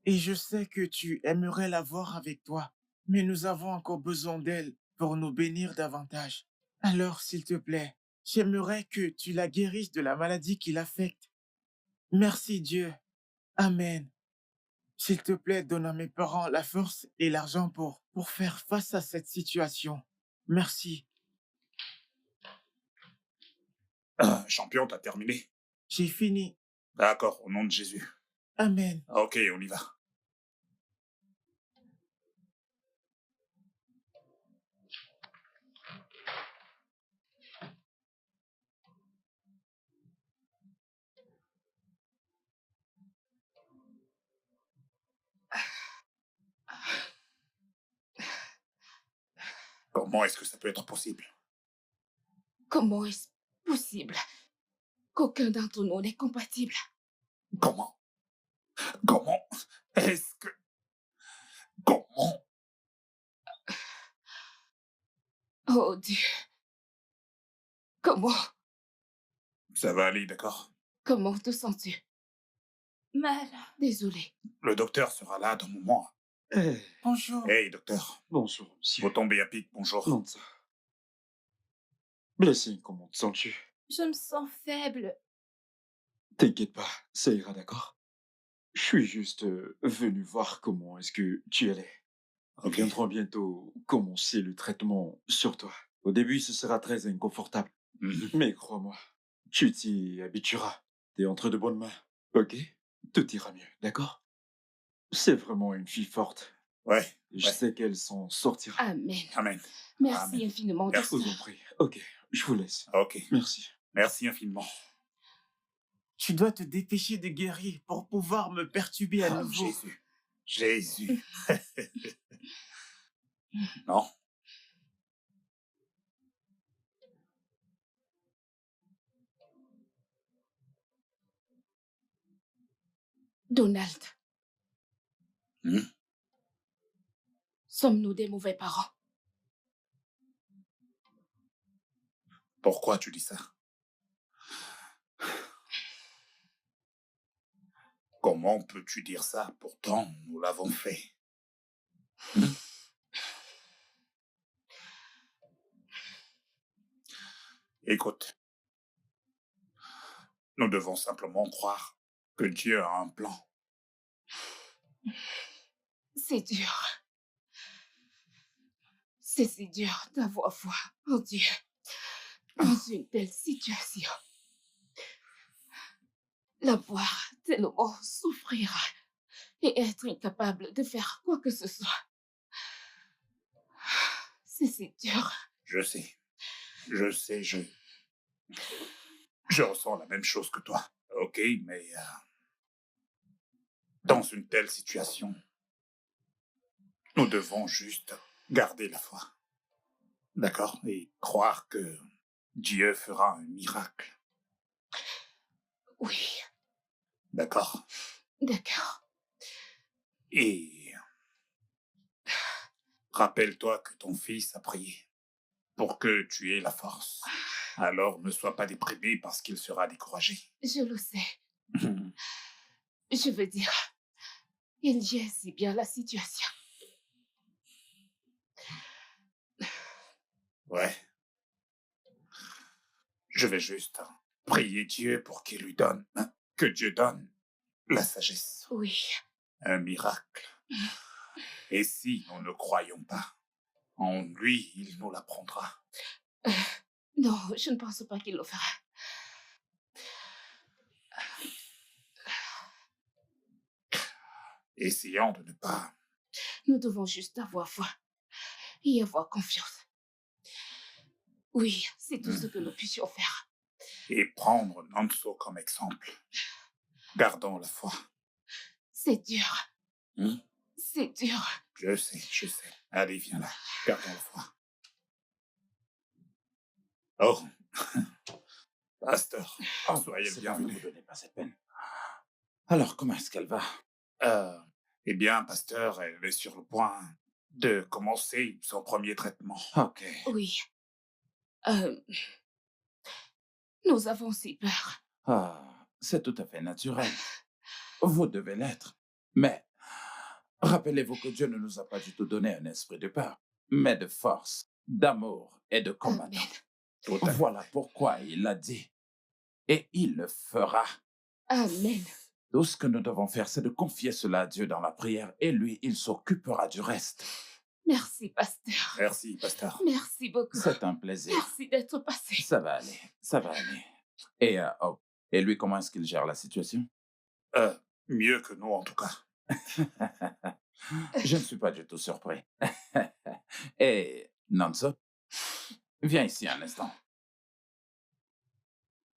S1: Et je sais que tu aimerais la voir avec toi, mais nous avons encore besoin d'elle pour nous bénir davantage. Alors, s'il te plaît, j'aimerais que tu la guérisses de la maladie qui l'affecte. Merci Dieu. Amen. S'il te plaît, donne à mes parents la force et l'argent pour faire face à cette situation. Merci.
S6: Champion, t'as terminé?
S1: J'ai fini.
S6: D'accord, au nom de Jésus.
S1: Amen.
S6: Ok, on y va. Comment est-ce que ça peut être possible?
S3: Comment est-ce possible qu'aucun d'entre nous n'est compatible?
S6: Comment? Comment est-ce que... Comment?
S3: Oh Dieu, comment,
S6: Ça va aller, d'accord?
S3: comment te sens-tu?
S5: Mal.
S3: Désolée.
S6: Le docteur sera là dans un moment.
S8: Eh,
S1: Bonjour.
S6: Hey, docteur.
S8: bonjour, monsieur.
S6: Vous tombez à pic, bonjour.
S8: Non, ça. Blessing, comment te sens-tu?
S5: Je me sens faible.
S8: T'inquiète pas, ça ira, d'accord? Je suis juste venu voir comment est-ce que tu allais. Nous
S6: Ok.
S8: viendrons bientôt commencer le traitement sur toi. Au début, ce sera très inconfortable, mais crois-moi, tu t'y habitueras. T'es entre de bonnes mains, ok? Tout ira mieux, d'accord? C'est vraiment une fille forte.
S6: Ouais,
S8: Je
S6: ouais.
S8: sais qu'elle s'en sortira.
S3: Amen.
S6: Amen.
S3: Merci
S6: Amen.
S3: infiniment,
S6: Merci.
S8: Je vous
S3: docteur.
S8: en prie. Ok, je vous laisse.
S6: Ok.
S8: Merci.
S6: Merci infiniment.
S1: Tu dois te dépêcher de guérir pour pouvoir me perturber à
S6: Oh,
S1: nouveau.
S6: Jésus. Jésus. Non?
S3: Donald,
S6: Hmm?
S3: sommes-nous des mauvais parents?
S6: Pourquoi tu dis ça? Comment peux-tu dire ça? Pourtant, nous l'avons fait. Écoute, nous devons simplement croire que Dieu a un plan.
S3: C'est dur. C'est si dur d'avoir foi en Dieu dans une telle situation. La voir tellement souffrir et être incapable de faire quoi que ce soit. C'est si dur.
S6: Je sais. Je sais, je ressens la même chose que toi. Ok, mais dans une telle situation, nous devons juste garder la foi. D'accord? Et croire que Dieu fera un miracle.
S3: Oui,
S6: D'accord?
S3: d'accord.
S6: Et rappelle-toi que ton fils a prié pour que tu aies la force. Alors ne sois pas déprimé parce qu'il sera découragé.
S3: Je le sais. Je veux dire, il gère si bien la situation.
S6: Ouais. Je vais juste prier Dieu pour qu'il lui donne, que Dieu donne la sagesse,
S3: Oui.
S6: un miracle. Et si nous ne croyons pas en lui, il nous l'apprendra.
S3: Non, je ne pense pas qu'il le fera.
S6: Essayons de ne pas...
S3: Nous devons juste avoir foi et avoir confiance. Oui, c'est tout ce que nous puissions faire.
S6: Et prendre Nanso comme exemple. Gardons la foi.
S3: C'est dur.
S6: Hmm?
S3: C'est dur.
S6: Je sais. Allez, viens là. Gardons la foi. Oh, pasteur, soyez le
S2: C'est pas, ne
S6: bienvenu.
S2: vous donnez pas cette peine. Alors, comment est-ce qu'elle va?
S6: Eh bien, pasteur, elle est sur le point de commencer son premier traitement.
S2: Ok.
S3: Oui. Nous avons si peur.
S2: Ah, c'est tout à fait naturel. Vous devez l'être. Mais rappelez-vous que Dieu ne nous a pas du tout donné un esprit de peur, mais de force, d'amour et de combattant.
S3: Amen.
S6: Tout à fait.
S2: Voilà pourquoi il l'a dit. Et il le fera.
S3: Amen.
S2: Tout ce que nous devons faire, c'est de confier cela à Dieu dans la prière et lui, il s'occupera du reste.
S3: Merci, pasteur.
S6: Merci, pasteur.
S3: Merci beaucoup.
S2: C'est un plaisir.
S3: Merci d'être passé.
S2: Ça va aller, ça va aller. Et lui, comment est-ce qu'il gère la situation?
S6: Mieux que nous, en tout cas.
S2: Je ne suis pas du tout surpris. Et Nanso, viens ici un instant.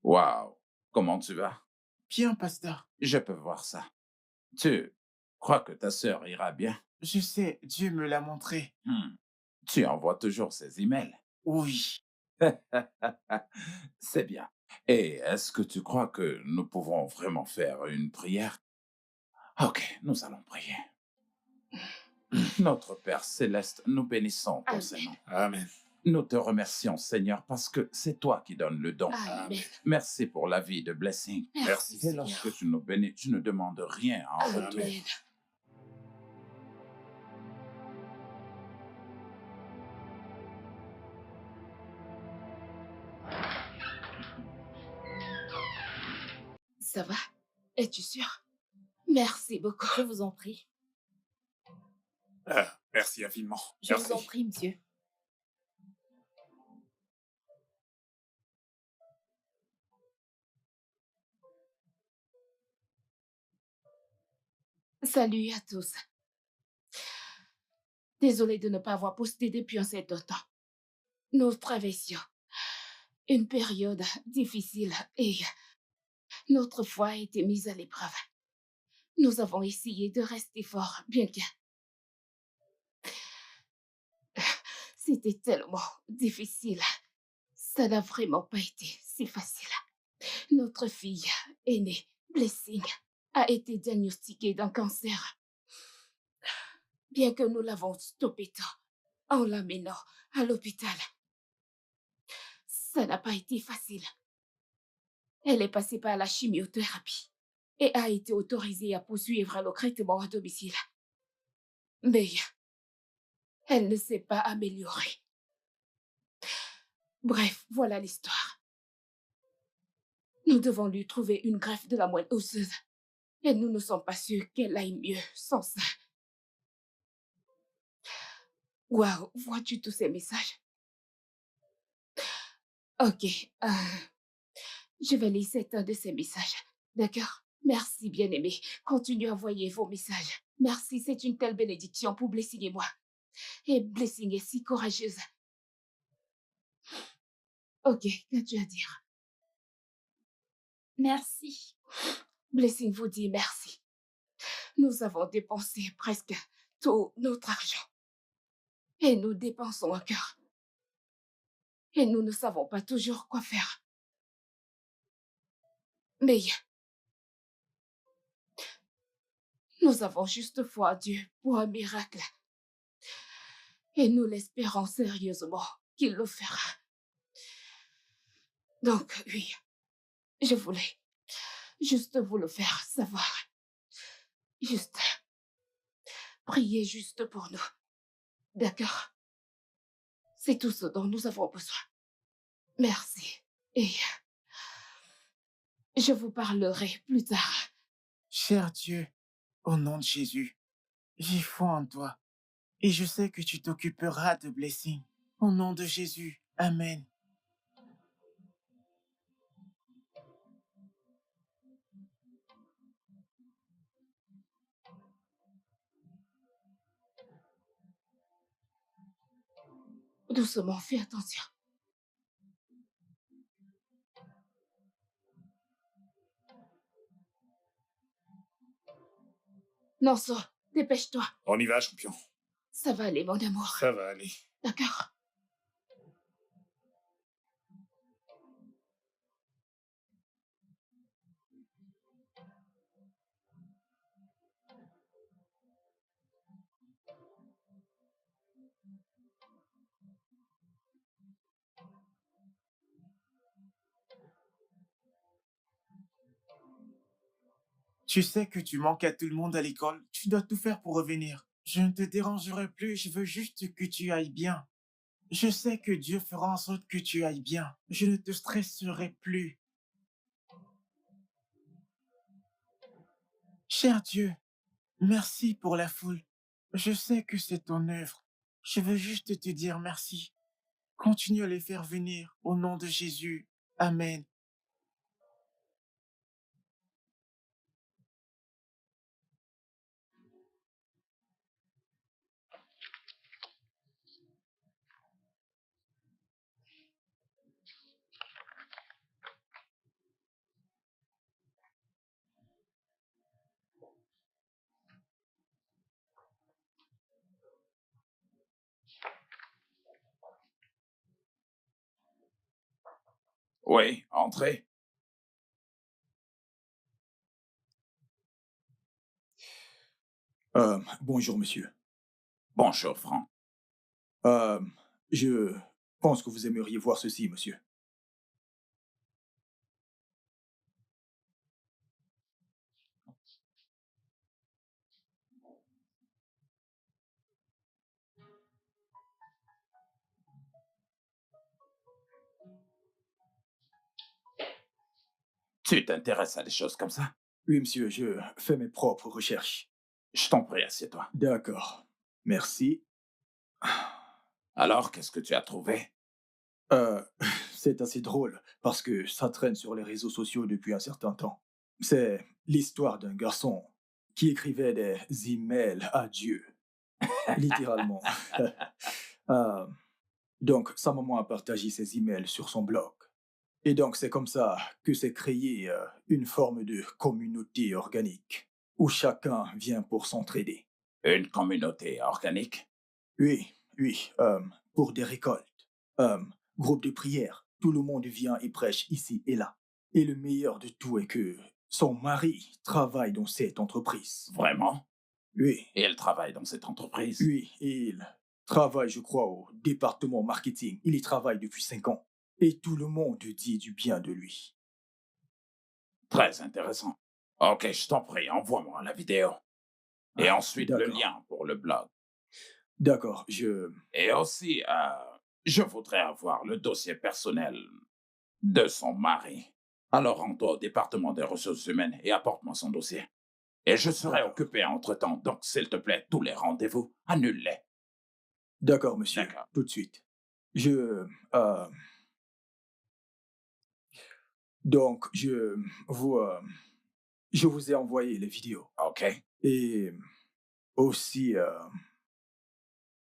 S2: Waouh, comment tu vas?
S1: Bien, pasteur.
S2: Je peux voir ça. Tu crois que ta sœur ira bien?
S1: Je sais, Dieu me l'a montré.
S2: Tu envoies toujours ses emails.
S1: Oui.
S2: C'est bien. Et est-ce que tu crois que nous pouvons vraiment faire une prière? Ok, nous allons prier. Notre Père céleste, nous bénissons ton
S3: Amen.
S2: Seigneur.
S6: Amen.
S2: Nous te remercions, Seigneur, parce que c'est toi qui donnes le don.
S3: Amen.
S2: Merci pour la vie de Blessing.
S6: Merci,
S2: Et
S3: Seigneur.
S2: lorsque tu nous bénis, tu ne demandes rien en retour.
S3: Amen. Ça va? Es-tu sûr? Merci beaucoup.
S5: Je vous en prie.
S6: Merci infiniment.
S5: Je
S6: Merci.
S5: vous en prie, monsieur.
S3: Salut à tous. Désolée de ne pas avoir posté depuis un certain temps. Nous traversions une période difficile et notre foi a été mise à l'épreuve. Nous avons essayé de rester forts, bien que c'était tellement difficile. Ça n'a vraiment pas été si facile. Notre fille aînée, Blessing, a été diagnostiquée d'un cancer. Bien que nous l'avons stoppé tôt en l'amenant à l'hôpital, ça n'a pas été facile. Elle est passée par la chimiothérapie et a été autorisée à poursuivre le traitement à domicile. Mais elle ne s'est pas améliorée. Bref, voilà l'histoire. Nous devons lui trouver une greffe de la moelle osseuse et nous ne sommes pas sûrs qu'elle aille mieux sans ça. Waouh, vois-tu tous ces messages? Ok, je vais lire certains de ces messages, d'accord? Merci, bien-aimé. Continuez à envoyer vos messages. Merci, c'est une telle bénédiction pour Blessing et moi. Et Blessing est si courageuse. Ok, qu'as-tu à dire?
S5: Merci.
S3: Blessing vous dit merci. Nous avons dépensé presque tout notre argent. Et nous dépensons encore. Et nous ne savons pas toujours quoi faire. Mais nous avons juste foi en Dieu pour un miracle. Et nous l'espérons sérieusement qu'il le fera. Donc, oui, je voulais juste vous le faire savoir. Juste, priez juste pour nous. D'accord? C'est tout ce dont nous avons besoin. Merci. Et je vous parlerai plus tard.
S1: Cher Dieu, au nom de Jésus, j'ai foi en toi et je sais que tu t'occuperas de Blessing. Au nom de Jésus, Amen.
S3: Doucement, fais attention. Nanso, dépêche-toi.
S6: On y va, champion.
S3: Ça va aller, mon amour.
S6: Ça va aller.
S3: D'accord?
S1: Tu sais que tu manques à tout le monde à l'école. Tu dois tout faire pour revenir. Je ne te dérangerai plus, je veux juste que tu ailles bien. Je sais que Dieu fera en sorte que tu ailles bien. Je ne te stresserai plus. Cher Dieu, merci pour la foule. Je sais que c'est ton œuvre. Je veux juste te dire merci. Continue à les faire venir au nom de Jésus. Amen.
S2: Oui, entrez.
S4: Bonjour, monsieur.
S2: Bonjour, Franck.
S4: Euh, je pense que vous aimeriez voir ceci, monsieur.
S2: Tu t'intéresses à des choses comme ça?
S4: Oui, monsieur, je fais mes propres recherches.
S2: Je t'en prie, assieds-toi.
S4: D'accord. Merci.
S2: Alors, qu'est-ce que tu as trouvé?
S4: Euh, c'est assez drôle parce que ça traîne sur les réseaux sociaux depuis un certain temps. C'est l'histoire d'un garçon qui écrivait des emails à Dieu, littéralement. Euh, donc, sa maman a partagé ses emails sur son blog. Et donc, c'est comme ça que s'est créée une forme de communauté organique où chacun vient pour s'entraider.
S2: Une communauté organique?
S4: Oui, oui, pour des récoltes, euh, groupe de prière, tout le monde vient et prêche ici et là. Et le meilleur de tout est que son mari travaille dans cette entreprise.
S2: Vraiment?
S4: Oui,
S2: Et elle travaille dans cette entreprise?
S4: oui, il travaille, je crois, au département marketing. Il y travaille depuis 5 ans. Et tout le monde dit du bien de lui.
S2: Très intéressant. Ok, je t'en prie, envoie-moi la vidéo. Et ensuite le
S4: d'accord.
S2: lien pour le blog.
S4: D'accord,
S2: Et aussi, je voudrais avoir le dossier personnel de son mari. Alors rends-toi au département des ressources humaines et apporte-moi son dossier. Et je serai
S4: D'accord.
S2: occupé entre-temps, donc s'il te plaît, tous les rendez-vous, annule-les.
S4: D'accord, monsieur,
S2: D'accord.
S4: tout de suite. Donc, je vous ai envoyé les vidéos.
S2: Ok.
S4: Et aussi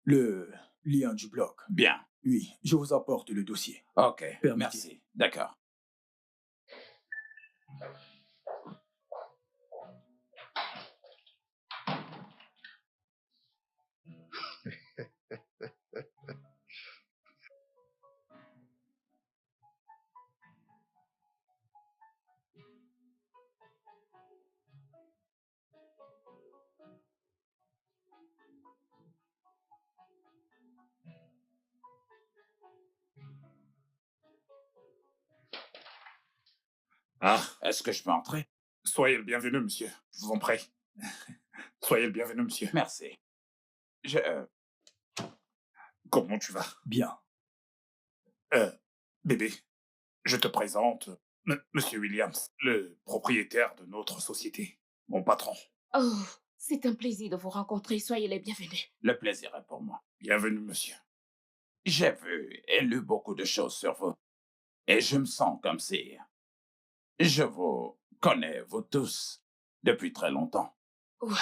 S4: le lien du blog.
S2: Bien.
S4: Oui, je vous apporte le dossier.
S2: Ok.
S4: Permettez.
S2: Merci. D'accord.
S6: Ah,
S2: Est-ce que je peux entrer?
S6: soyez le bienvenu, monsieur. Je vous en prie. Soyez le bienvenu, monsieur.
S2: Merci. Je...
S6: Comment tu vas?
S4: Bien.
S6: Bébé, je te présente Monsieur Williams, le propriétaire de notre société, mon patron.
S3: Oh, c'est un plaisir de vous rencontrer. Soyez les bienvenus.
S2: Le plaisir est pour moi.
S6: Bienvenue, monsieur.
S2: J'ai vu et lu beaucoup de choses sur vous. Et je me sens comme si je vous connais, vous tous, depuis très longtemps.
S3: Wow.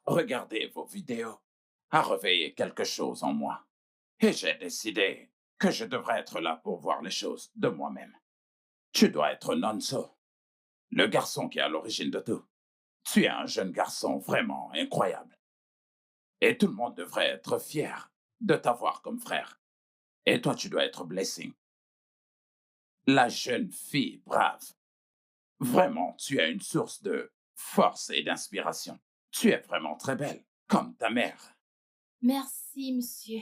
S2: Regardez vos vidéos a réveillé quelque chose en moi. Et j'ai décidé que je devrais être là pour voir les choses de moi-même. Tu dois être Nonso, le garçon qui est à l'origine de tout. Tu es un jeune garçon vraiment incroyable. Et tout le monde devrait être fier de t'avoir comme frère. Et toi, tu dois être Blessing, la jeune fille brave. Vraiment, tu es une source de force et d'inspiration. Tu es vraiment très belle, comme ta mère.
S5: Merci, monsieur.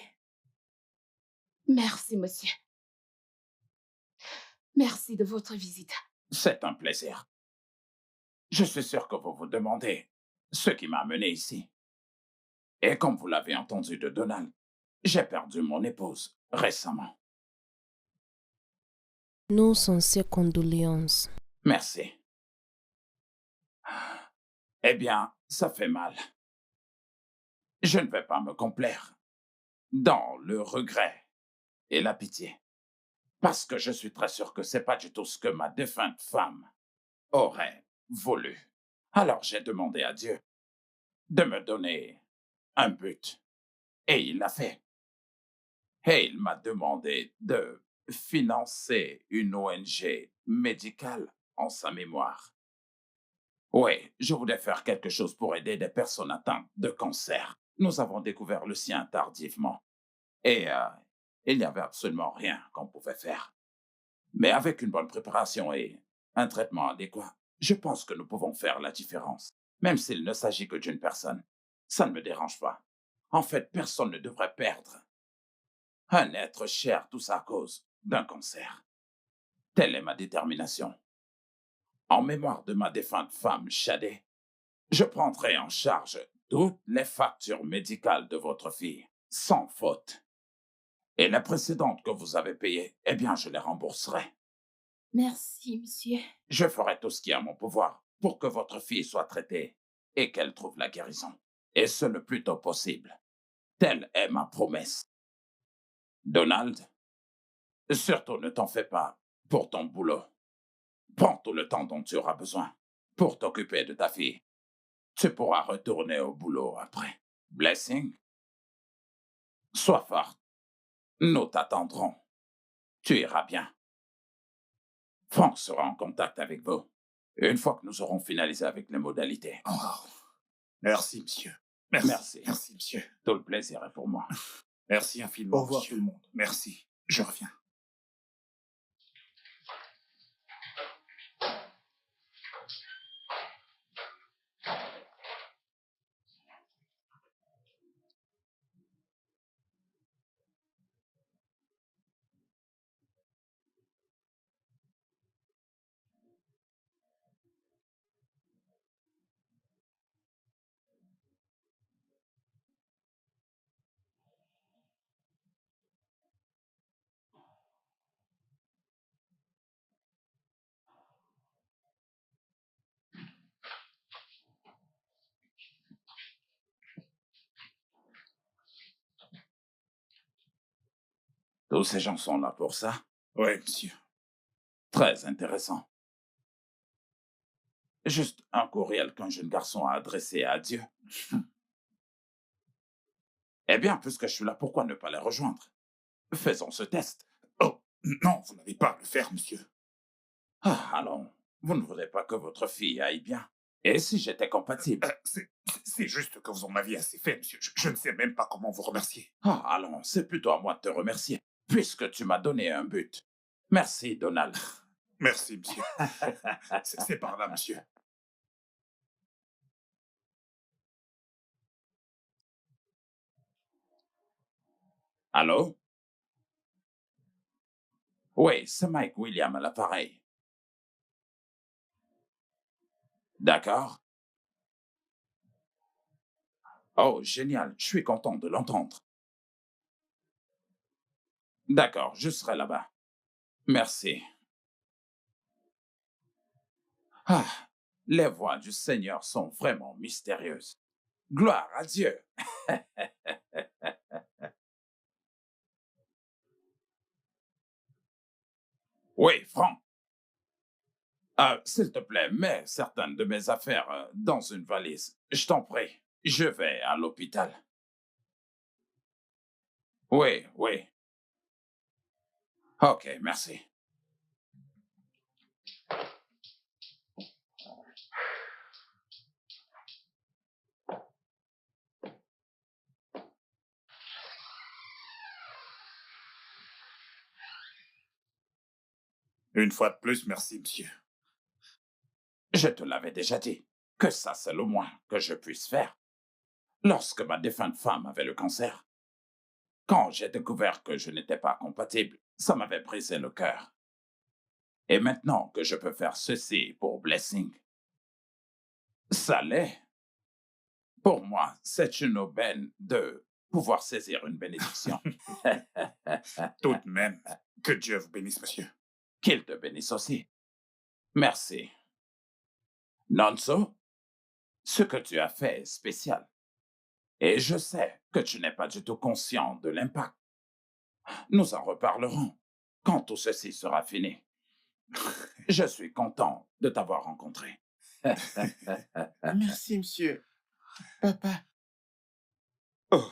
S3: Merci, monsieur. Merci de votre visite.
S2: C'est un plaisir. Je suis sûr que vous vous demandez ce qui m'a amené ici. Et comme vous l'avez entendu de Donald, j'ai perdu mon épouse récemment.
S9: Nos sincères condoléances.
S2: Merci. Eh bien, ça fait mal. Je ne vais pas me complaire dans le regret et la pitié, parce que je suis très sûr que c'est pas du tout ce que ma défunte femme aurait voulu. Alors j'ai demandé à Dieu de me donner un but, et il l'a fait. Et il m'a demandé de financer une ONG médicale en sa mémoire. Oui, je voulais faire quelque chose pour aider des personnes atteintes de cancer. Nous avons découvert le sien tardivement. Et il n'y avait absolument rien qu'on pouvait faire. Mais avec une bonne préparation et un traitement adéquat, je pense que nous pouvons faire la différence. Même s'il ne s'agit que d'une personne. Ça ne me dérange pas. En fait, personne ne devrait perdre un être cher, tout ça à cause d'un cancer. Telle est ma détermination. En mémoire de ma défunte femme, Shadé, je prendrai en charge toutes les factures médicales de votre fille, sans faute. Et les précédentes que vous avez payées, eh bien, je les rembourserai.
S5: Merci, monsieur.
S2: Je ferai tout ce qui est à mon pouvoir pour que votre fille soit traitée et qu'elle trouve la guérison. Et ce le plus tôt possible. Telle est ma promesse. Donald, surtout ne t'en fais pas pour ton boulot. Prends tout le temps dont tu auras besoin pour t'occuper de ta fille. Tu pourras retourner au boulot après. Blessing, sois forte. Nous t'attendrons. Tu iras bien. Frank sera en contact avec vous une fois que nous aurons finalisé avec les modalités.
S6: Oh, merci, monsieur.
S2: Merci.
S6: Merci, monsieur.
S2: Tout le plaisir est pour moi.
S6: Merci infiniment,
S4: Au revoir
S6: monsieur.
S4: tout le monde.
S6: Merci. Je reviens.
S2: Tous ces gens sont là pour ça.
S6: Oui, monsieur.
S2: Très intéressant. Juste un courriel qu'un jeune garçon a adressé à Dieu. Eh bien, puisque je suis là, pourquoi ne pas les rejoindre? Faisons ce test.
S6: Oh, non, vous n'avez pas à le faire, monsieur.
S2: Ah, allons, vous ne voulez pas que votre fille aille bien. Et si j'étais compatible?
S6: C'est juste que vous en aviez assez fait, monsieur. Je ne sais même pas comment vous remercier.
S2: Ah, allons, c'est plutôt à moi de te remercier, puisque tu m'as donné un but. Merci, Donald.
S6: Merci, monsieur. C'est par là, monsieur.
S2: Allô? Oui, c'est Mike William à l'appareil. D'accord? Oh, génial, je suis content de l'entendre. D'accord, je serai là-bas. Merci. Ah, les voix du Seigneur sont vraiment mystérieuses. Gloire à Dieu. Oui, Franck. S'il te plaît, mets certaines de mes affaires dans une valise. Je t'en prie. Je vais à l'hôpital. Oui, oui. Ok, merci.
S6: Une fois de plus, merci, monsieur.
S2: Je te l'avais déjà dit que ça, c'est le moins que je puisse faire. Lorsque ma défunte femme avait le cancer, quand j'ai découvert que je n'étais pas compatible, ça m'avait brisé le cœur. Et maintenant que je peux faire ceci pour Blessing, ça l'est. Pour moi, c'est une aubaine de pouvoir saisir une bénédiction.
S6: Tout de même, que Dieu vous bénisse, monsieur.
S2: Qu'il te bénisse aussi. Merci. Nonso, ce que tu as fait est spécial. Et je sais que tu n'es pas du tout conscient de l'impact. Nous en reparlerons quand tout ceci sera fini. Je suis content de t'avoir rencontré.
S1: Merci, monsieur. Papa.
S8: Oh.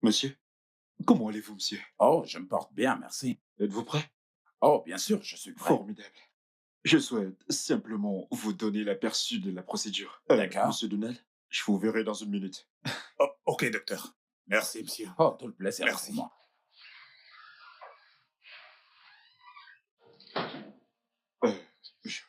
S8: Monsieur, comment allez-vous, monsieur?
S2: Oh, je me porte bien, merci.
S8: Êtes-vous prêt?
S2: Oh, bien sûr, je suis prêt.
S8: Formidable. Je souhaite simplement vous donner l'aperçu de la procédure.
S2: D'accord.
S8: Monsieur Donald, je vous verrai dans une minute.
S6: Oh, ok, docteur. Merci, monsieur.
S2: Oh, tout le plaisir est
S6: Merci.
S2: pour moi.
S8: Je-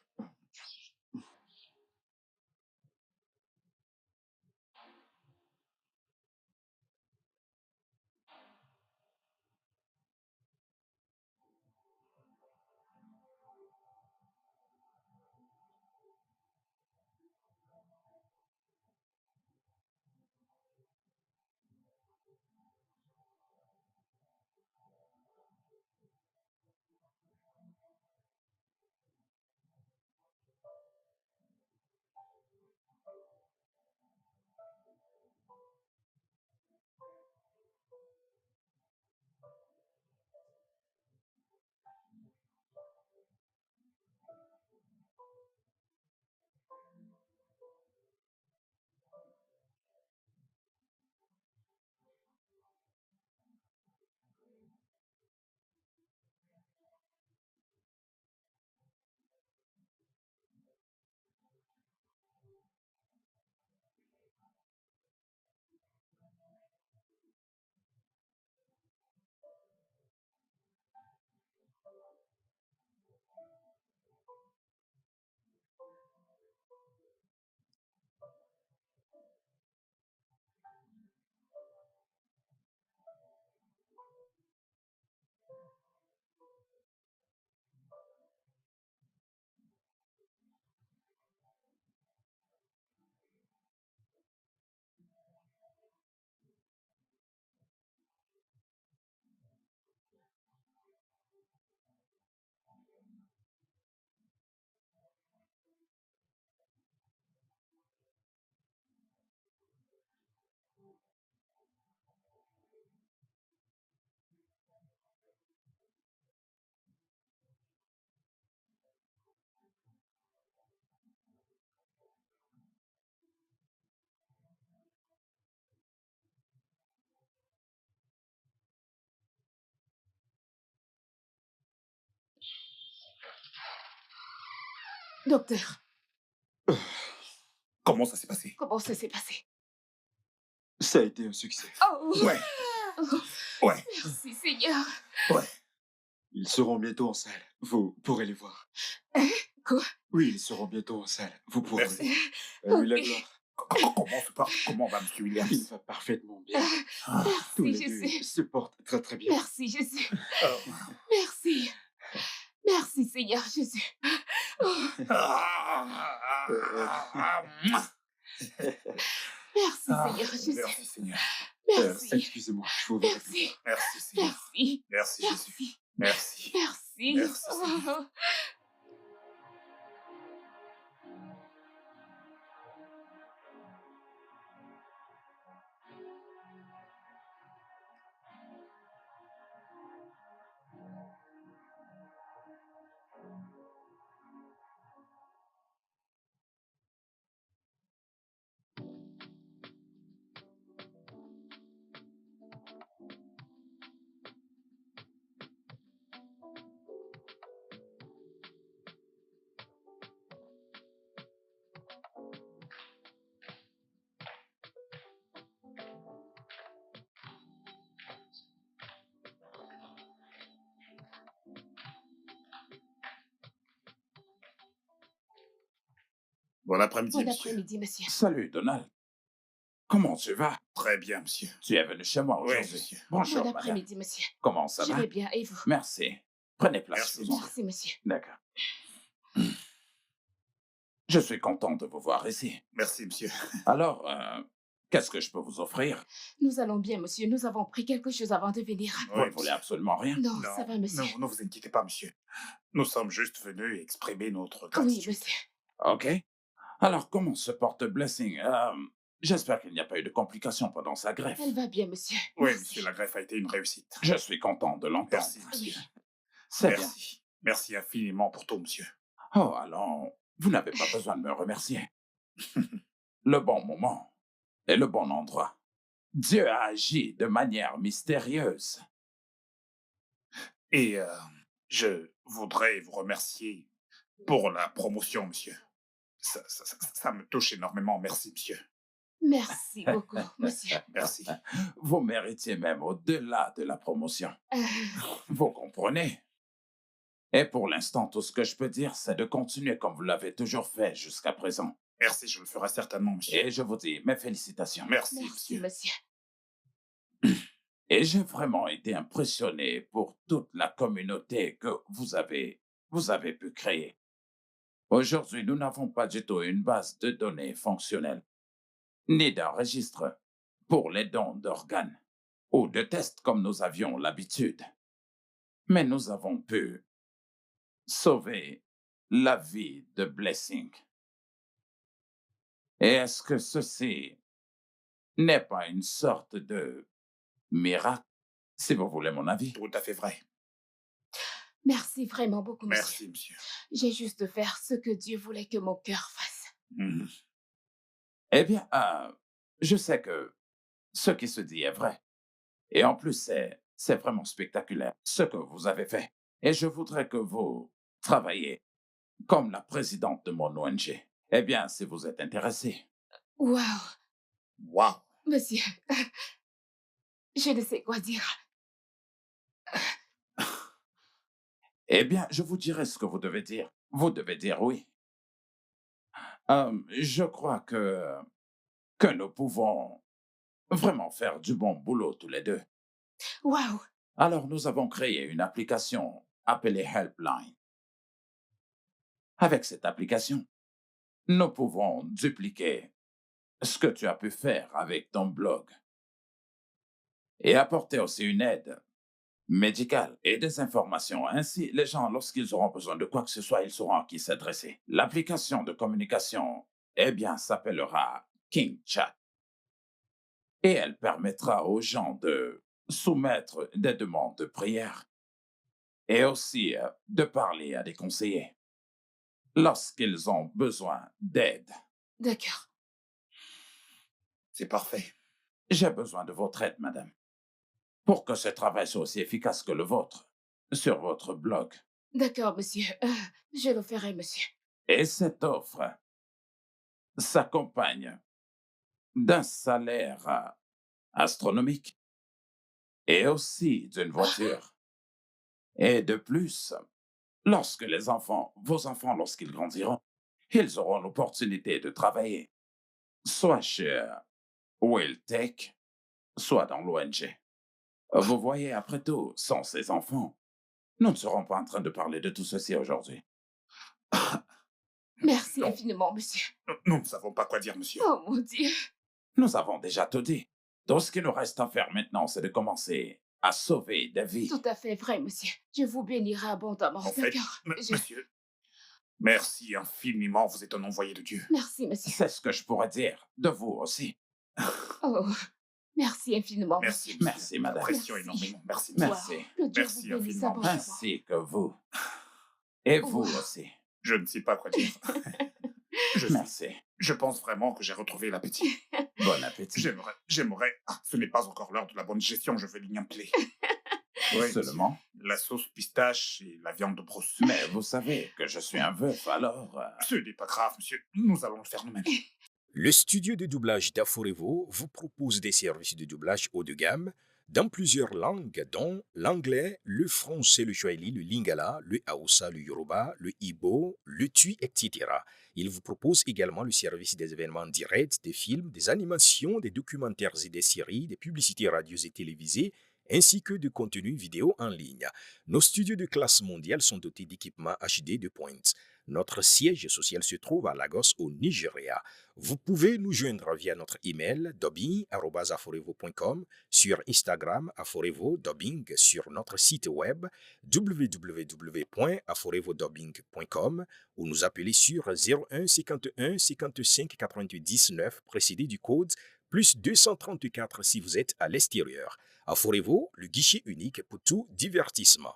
S3: Docteur,
S6: Comment ça s'est passé?
S3: comment ça s'est passé?
S8: Ça a été un succès.
S3: Oh,
S6: Ouais,
S3: oh,
S6: ouais,
S3: merci Seigneur.
S6: ouais.
S8: Ils seront bientôt en salle. Vous pourrez les voir.
S3: Quoi?
S8: Oui, ils seront bientôt en salle. Vous pourrez.
S6: Merci.
S8: À lui la
S3: Ok.
S8: gloire.
S6: Comment va, monsieur
S8: Il
S6: Williams?
S8: va parfaitement bien.
S6: Ah,
S8: Tous
S3: Merci
S8: les deux
S3: Jésus.
S8: se portent très très bien.
S3: Merci Jésus.
S6: oh.
S3: Merci. Merci Seigneur Jésus. Merci, Seigneur Jésus.
S6: Merci, Seigneur.
S3: Merci.
S8: Excusez-moi, je vous verrai plus
S3: Merci.
S8: tard.
S6: Merci, Seigneur.
S3: Merci.
S6: Merci, Jésus.
S3: Merci.
S6: Merci.
S3: Merci.
S6: Merci, Seigneur.
S3: Oh.
S6: Bon après-midi,
S3: Bon
S6: monsieur.
S3: après-midi, monsieur.
S2: Salut, Donald. Comment tu vas?
S6: Très bien, monsieur.
S2: Tu es venu chez moi
S6: Oui,
S2: aujourd'hui.
S6: monsieur.
S2: Bonjour,
S3: Bon
S2: madame.
S3: après-midi, monsieur.
S2: Comment ça
S3: Je
S2: va?
S3: vais bien, et vous?
S2: Merci. Prenez place.
S6: Merci,
S2: faisons.
S3: Merci, monsieur.
S2: D'accord. Je suis content de vous voir ici.
S6: Merci, monsieur.
S2: Alors, qu'est-ce que je peux vous offrir?
S3: Nous allons bien, monsieur. Nous avons pris quelque chose avant de venir.
S2: Vous ne voulez absolument rien?
S3: Non, ça va, monsieur.
S6: Ne vous inquiétez pas, monsieur. Nous sommes juste venus exprimer notre
S3: Oui,
S6: gratitude.
S3: monsieur.
S2: OK. Alors, comment se porte Blessing? J'espère qu'il n'y a pas eu de complications pendant sa greffe.
S3: Elle va bien, monsieur.
S6: Oui,
S3: Merci.
S6: monsieur, la greffe a été une réussite.
S2: Je suis content de l'entendre.
S6: Merci, monsieur.
S3: Oui.
S2: C'est bien.
S6: Merci. Merci infiniment pour tout, monsieur.
S2: Oh, alors, vous n'avez pas besoin de me remercier. Le bon moment et le bon endroit. Dieu a agi de manière mystérieuse.
S6: Et je voudrais vous remercier pour la promotion, monsieur. Ça me touche énormément. Merci, monsieur.
S3: Merci beaucoup, monsieur.
S6: Merci.
S2: Vous méritiez même au-delà de la promotion. Vous comprenez? Et pour l'instant, tout ce que je peux dire, c'est de continuer comme vous l'avez toujours fait jusqu'à présent.
S6: Merci, je le ferai certainement, monsieur.
S2: Et je vous dis mes félicitations.
S6: Merci,
S3: Merci,
S6: monsieur.
S3: monsieur.
S2: Et j'ai vraiment été impressionné pour toute la communauté que vous avez pu créer. Aujourd'hui, nous n'avons pas du tout une base de données fonctionnelle, ni d'un registre pour les dons d'organes ou de tests comme nous avions l'habitude. Mais nous avons pu sauver la vie de Blessing. Et est-ce que ceci n'est pas une sorte de miracle, si vous voulez mon avis?
S6: Tout à fait vrai.
S3: Merci vraiment beaucoup, monsieur.
S6: Merci, monsieur.
S3: J'ai juste faire ce que Dieu voulait que mon cœur fasse.
S6: Mhm.
S2: Eh bien, je sais que ce qui se dit est vrai. Et en plus, c'est vraiment spectaculaire, ce que vous avez fait. Et je voudrais que vous travailliez comme la présidente de mon ONG. Eh bien, si vous êtes intéressé.
S3: Waouh,
S6: Wow.
S3: monsieur. Je ne sais quoi dire.
S2: Eh bien, je vous dirai ce que vous devez dire. Vous devez dire oui. Je crois que nous pouvons vraiment faire du bon boulot tous les deux.
S3: Waouh,
S2: Alors, nous avons créé une application appelée Helpline. Avec cette application, nous pouvons dupliquer ce que tu as pu faire avec ton blog et apporter aussi une aide médicale et des informations. Ainsi, les gens, lorsqu'ils auront besoin de quoi que ce soit, ils sauront à qui s'adresser. L'application de communication, eh bien, s'appellera King Chat. Et elle permettra aux gens de soumettre des demandes de prière et aussi de parler à des conseillers lorsqu'ils ont besoin d'aide.
S3: d'accord.
S6: C'est parfait.
S2: J'ai besoin de votre aide, madame, pour que ce travail soit aussi efficace que le vôtre sur votre blog.
S3: D'accord, monsieur. Je le ferai, monsieur.
S2: Et cette offre s'accompagne d'un salaire astronomique et aussi d'une voiture. Et de plus, lorsque vos enfants, lorsqu'ils grandiront, ils auront l'opportunité de travailler, soit chez Will Tech, soit dans l'ONG. Vous voyez, après tout, sans ces enfants, nous ne serons pas en train de parler de tout ceci aujourd'hui.
S3: Merci
S6: Non.
S3: infiniment, monsieur.
S6: Nous ne savons pas quoi dire, monsieur.
S3: Oh mon Dieu.
S2: Nous avons déjà tout dit. Tout ce qu'il nous reste à faire maintenant, c'est de commencer à sauver des vies.
S3: Tout à fait vrai, monsieur. Dieu vous bénira abondamment.
S6: En fait,
S3: D'accord. Je-
S6: monsieur, merci infiniment, vous êtes un envoyé de Dieu.
S3: Merci, monsieur.
S2: C'est ce que je pourrais dire de vous aussi.
S3: Oh, merci infiniment.
S6: Merci, monsieur.
S2: Merci, madame.
S6: J'apprécie
S3: Merci.
S6: énormément. Merci,
S3: Wow.
S2: Merci.
S3: Que Dieu
S6: Merci
S3: vous bénisse
S6: infiniment.
S3: abondamment.
S2: Ainsi que vous. Et vous
S3: Wow.
S2: aussi.
S6: Je ne sais pas quoi dire.
S2: Merci.
S6: Je pense vraiment que j'ai retrouvé l'appétit.
S2: Bon appétit.
S6: J'aimerais... Ah, ce n'est pas encore l'heure de la bonne gestion, je vais l'ignorer. Oui,
S2: Seulement.
S6: la sauce pistache et la viande de brousse.
S2: Mais vous savez que je suis un veuf, alors...
S6: Ce n'est pas grave, monsieur. Nous allons le faire nous-mêmes.
S10: Le studio de doublage d'Aforevo vous propose des services de doublage haut de gamme dans plusieurs langues, dont l'anglais, le français, le swahili, le lingala, le haoussa, le yoruba, le ibo, le tui, etc. Il vous propose également le service des événements directs, des films, des animations, des documentaires et des séries, des publicités radios et télévisées, ainsi que de contenus vidéo en ligne. Nos studios de classe mondiale sont dotés d'équipements HD de pointe. Notre siège social se trouve à Lagos, au Nigeria. Vous pouvez nous joindre via notre email dubbing@aforevo.com, sur Instagram aforevo-dubbing, sur notre site web www.aforevodubbing.com ou nous appeler sur 01 51 55 99 précédé du code plus 234 si vous êtes à l'extérieur. Aforevo, le guichet unique pour tout divertissement.